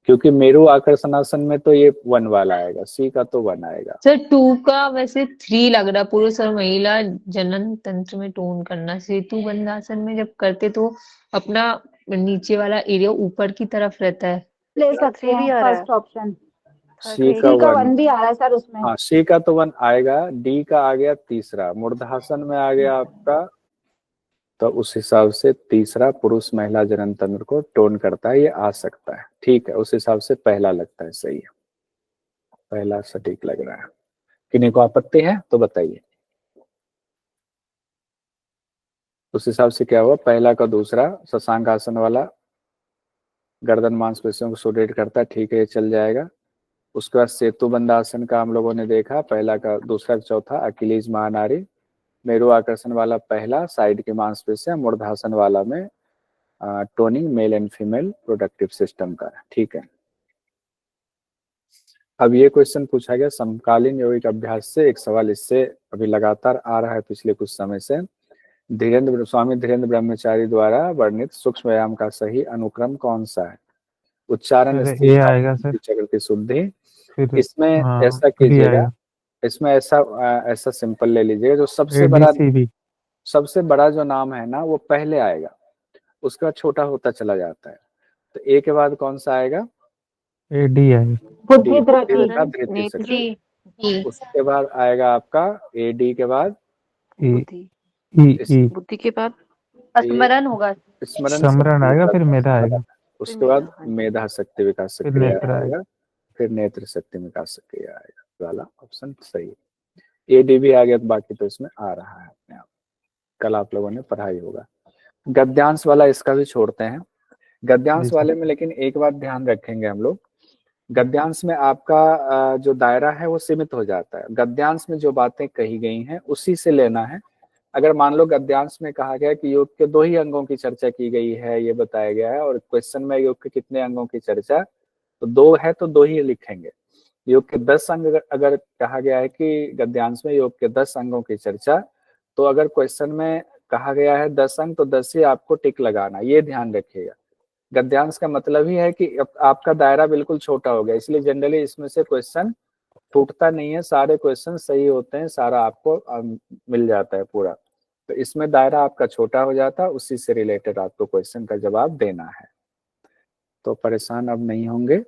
[SPEAKER 1] क्योंकि मेरु आकर्षणासन में तो ये 1 वाला आएगा, सी का तो 1 आएगा।
[SPEAKER 9] सर 2 का वैसे 3 लग रहा, पुरुष और महिला जनन तंत्र में टोन करना। सेतु बंधासन में जब करते तो अपना नीचे वाला एरिया ऊपर की तरफ रहता है।
[SPEAKER 5] ले सकते
[SPEAKER 4] भी
[SPEAKER 5] हैं
[SPEAKER 4] आ रहा है।
[SPEAKER 5] First option.
[SPEAKER 1] सी
[SPEAKER 5] सी
[SPEAKER 1] का
[SPEAKER 5] का
[SPEAKER 1] 1
[SPEAKER 5] 1 भी आ रहा है सर उसमें।
[SPEAKER 1] हाँ, सी का तो 1 आएगा। डी का आ गया तीसरा, मूर्धासन में आ गया आपका, तो उस हिसाब से तीसरा पुरुष महिला जनन तंत्र को टोन करता है, ये आ सकता है। ठीक है, उस हिसाब से पहला लगता है सही है, पहला सटीक लग रहा है। किन्हीं को आपत्ति है तो बताइए। उस हिसाब से क्या हुआ, पहला का दूसरा शशांक आसन वाला गर्दन मांसपेशियों को सुदृढ़ करता है, ठीक है ये चल जाएगा। उसके बाद सेतु बंधासन का हम लोगों ने देखा, पहला का दूसरा चौथा अकिलीज महानारी, मेरु आकर्षण वाला पहला साइड की मांसपेशियां, मूर्धासन वाला में toning male and female productive system का। ठीक है, अब ये क्वेश्चन पूछा गया समकालीन यौगिक अभ्यास से, एक सवाल इससे अभी लगातार आ रहा है पिछले कुछ समय से। स्वामी धीरेन्द्र ब्रह्मचारी द्वारा वर्णित सूक्ष्म व्यायाम का सही अनुक्रम कौन सा है। उच्चारण,
[SPEAKER 3] ये आएगा सर,
[SPEAKER 1] चक्र की शुद्धि।
[SPEAKER 3] फिर
[SPEAKER 1] इसमें
[SPEAKER 3] हाँ,
[SPEAKER 1] ऐसा
[SPEAKER 3] फिर ये
[SPEAKER 1] कीजिएगा,
[SPEAKER 3] आएगा
[SPEAKER 1] इसमें ऐसा सिंपल ले लीजिएगा, जो सबसे बड़ा जो नाम है ना वो पहले आएगा, उसका छोटा होता चला जाता है। तो ए के बाद कौन सा आएगा,
[SPEAKER 3] AD आएगा।
[SPEAKER 1] उसके बाद आएगा आपका AD के बाद
[SPEAKER 4] बुद्धि के बाद
[SPEAKER 9] स्मरण होगा,
[SPEAKER 3] स्मरण आएगा, फिर मेधा आएगा,
[SPEAKER 1] उसके बाद मेधा शक्ति विकास
[SPEAKER 3] फिर
[SPEAKER 1] सक्रिय
[SPEAKER 3] नेत्र
[SPEAKER 1] आएगा, फिर नेत्र शक्ति विकास सक्रिय आएगा। वाला ऑप्शन सही है। AD भी आ गया, तो बाकी तो इसमें आ रहा है अपने आप, कल आप लोगों ने पढ़ाई होगा। गद्यांश वाला इसका भी छोड़ते हैं। गद्यांश वाले में लेकिन एक बात ध्यान रखेंगे हम लोग, गद्यांश में आपका जो दायरा है वो सीमित हो जाता है। गद्यांश में जो बातें कही गई हैं उसी से लेना है। अगर मान लो गद्यांश में कहा गया कि योग के 2 ही अंगों की चर्चा की गई है, ये बताया गया है, और क्वेश्चन में योग के कितने अंगों की चर्चा, तो 2 है तो 2 ही लिखेंगे। योग के 10 अंग अगर कहा गया है कि गद्यांश में योग के 10 अंगों की चर्चा, तो अगर क्वेश्चन में कहा गया है 10 अंग तो 10 ही आपको टिक लगाना, ये ध्यान रखिएगा। गद्यांश का मतलब ही है कि आपका दायरा बिल्कुल छोटा हो गया, इसलिए जनरली इसमें से क्वेश्चन टूटता नहीं है, सारे क्वेश्चन सही होते हैं, सारा आपको मिल जाता है पूरा। तो इसमें दायरा आपका छोटा हो जाता है, उसी से रिलेटेड आपको क्वेश्चन का जवाब देना है। तो परेशान अब नहीं होंगे।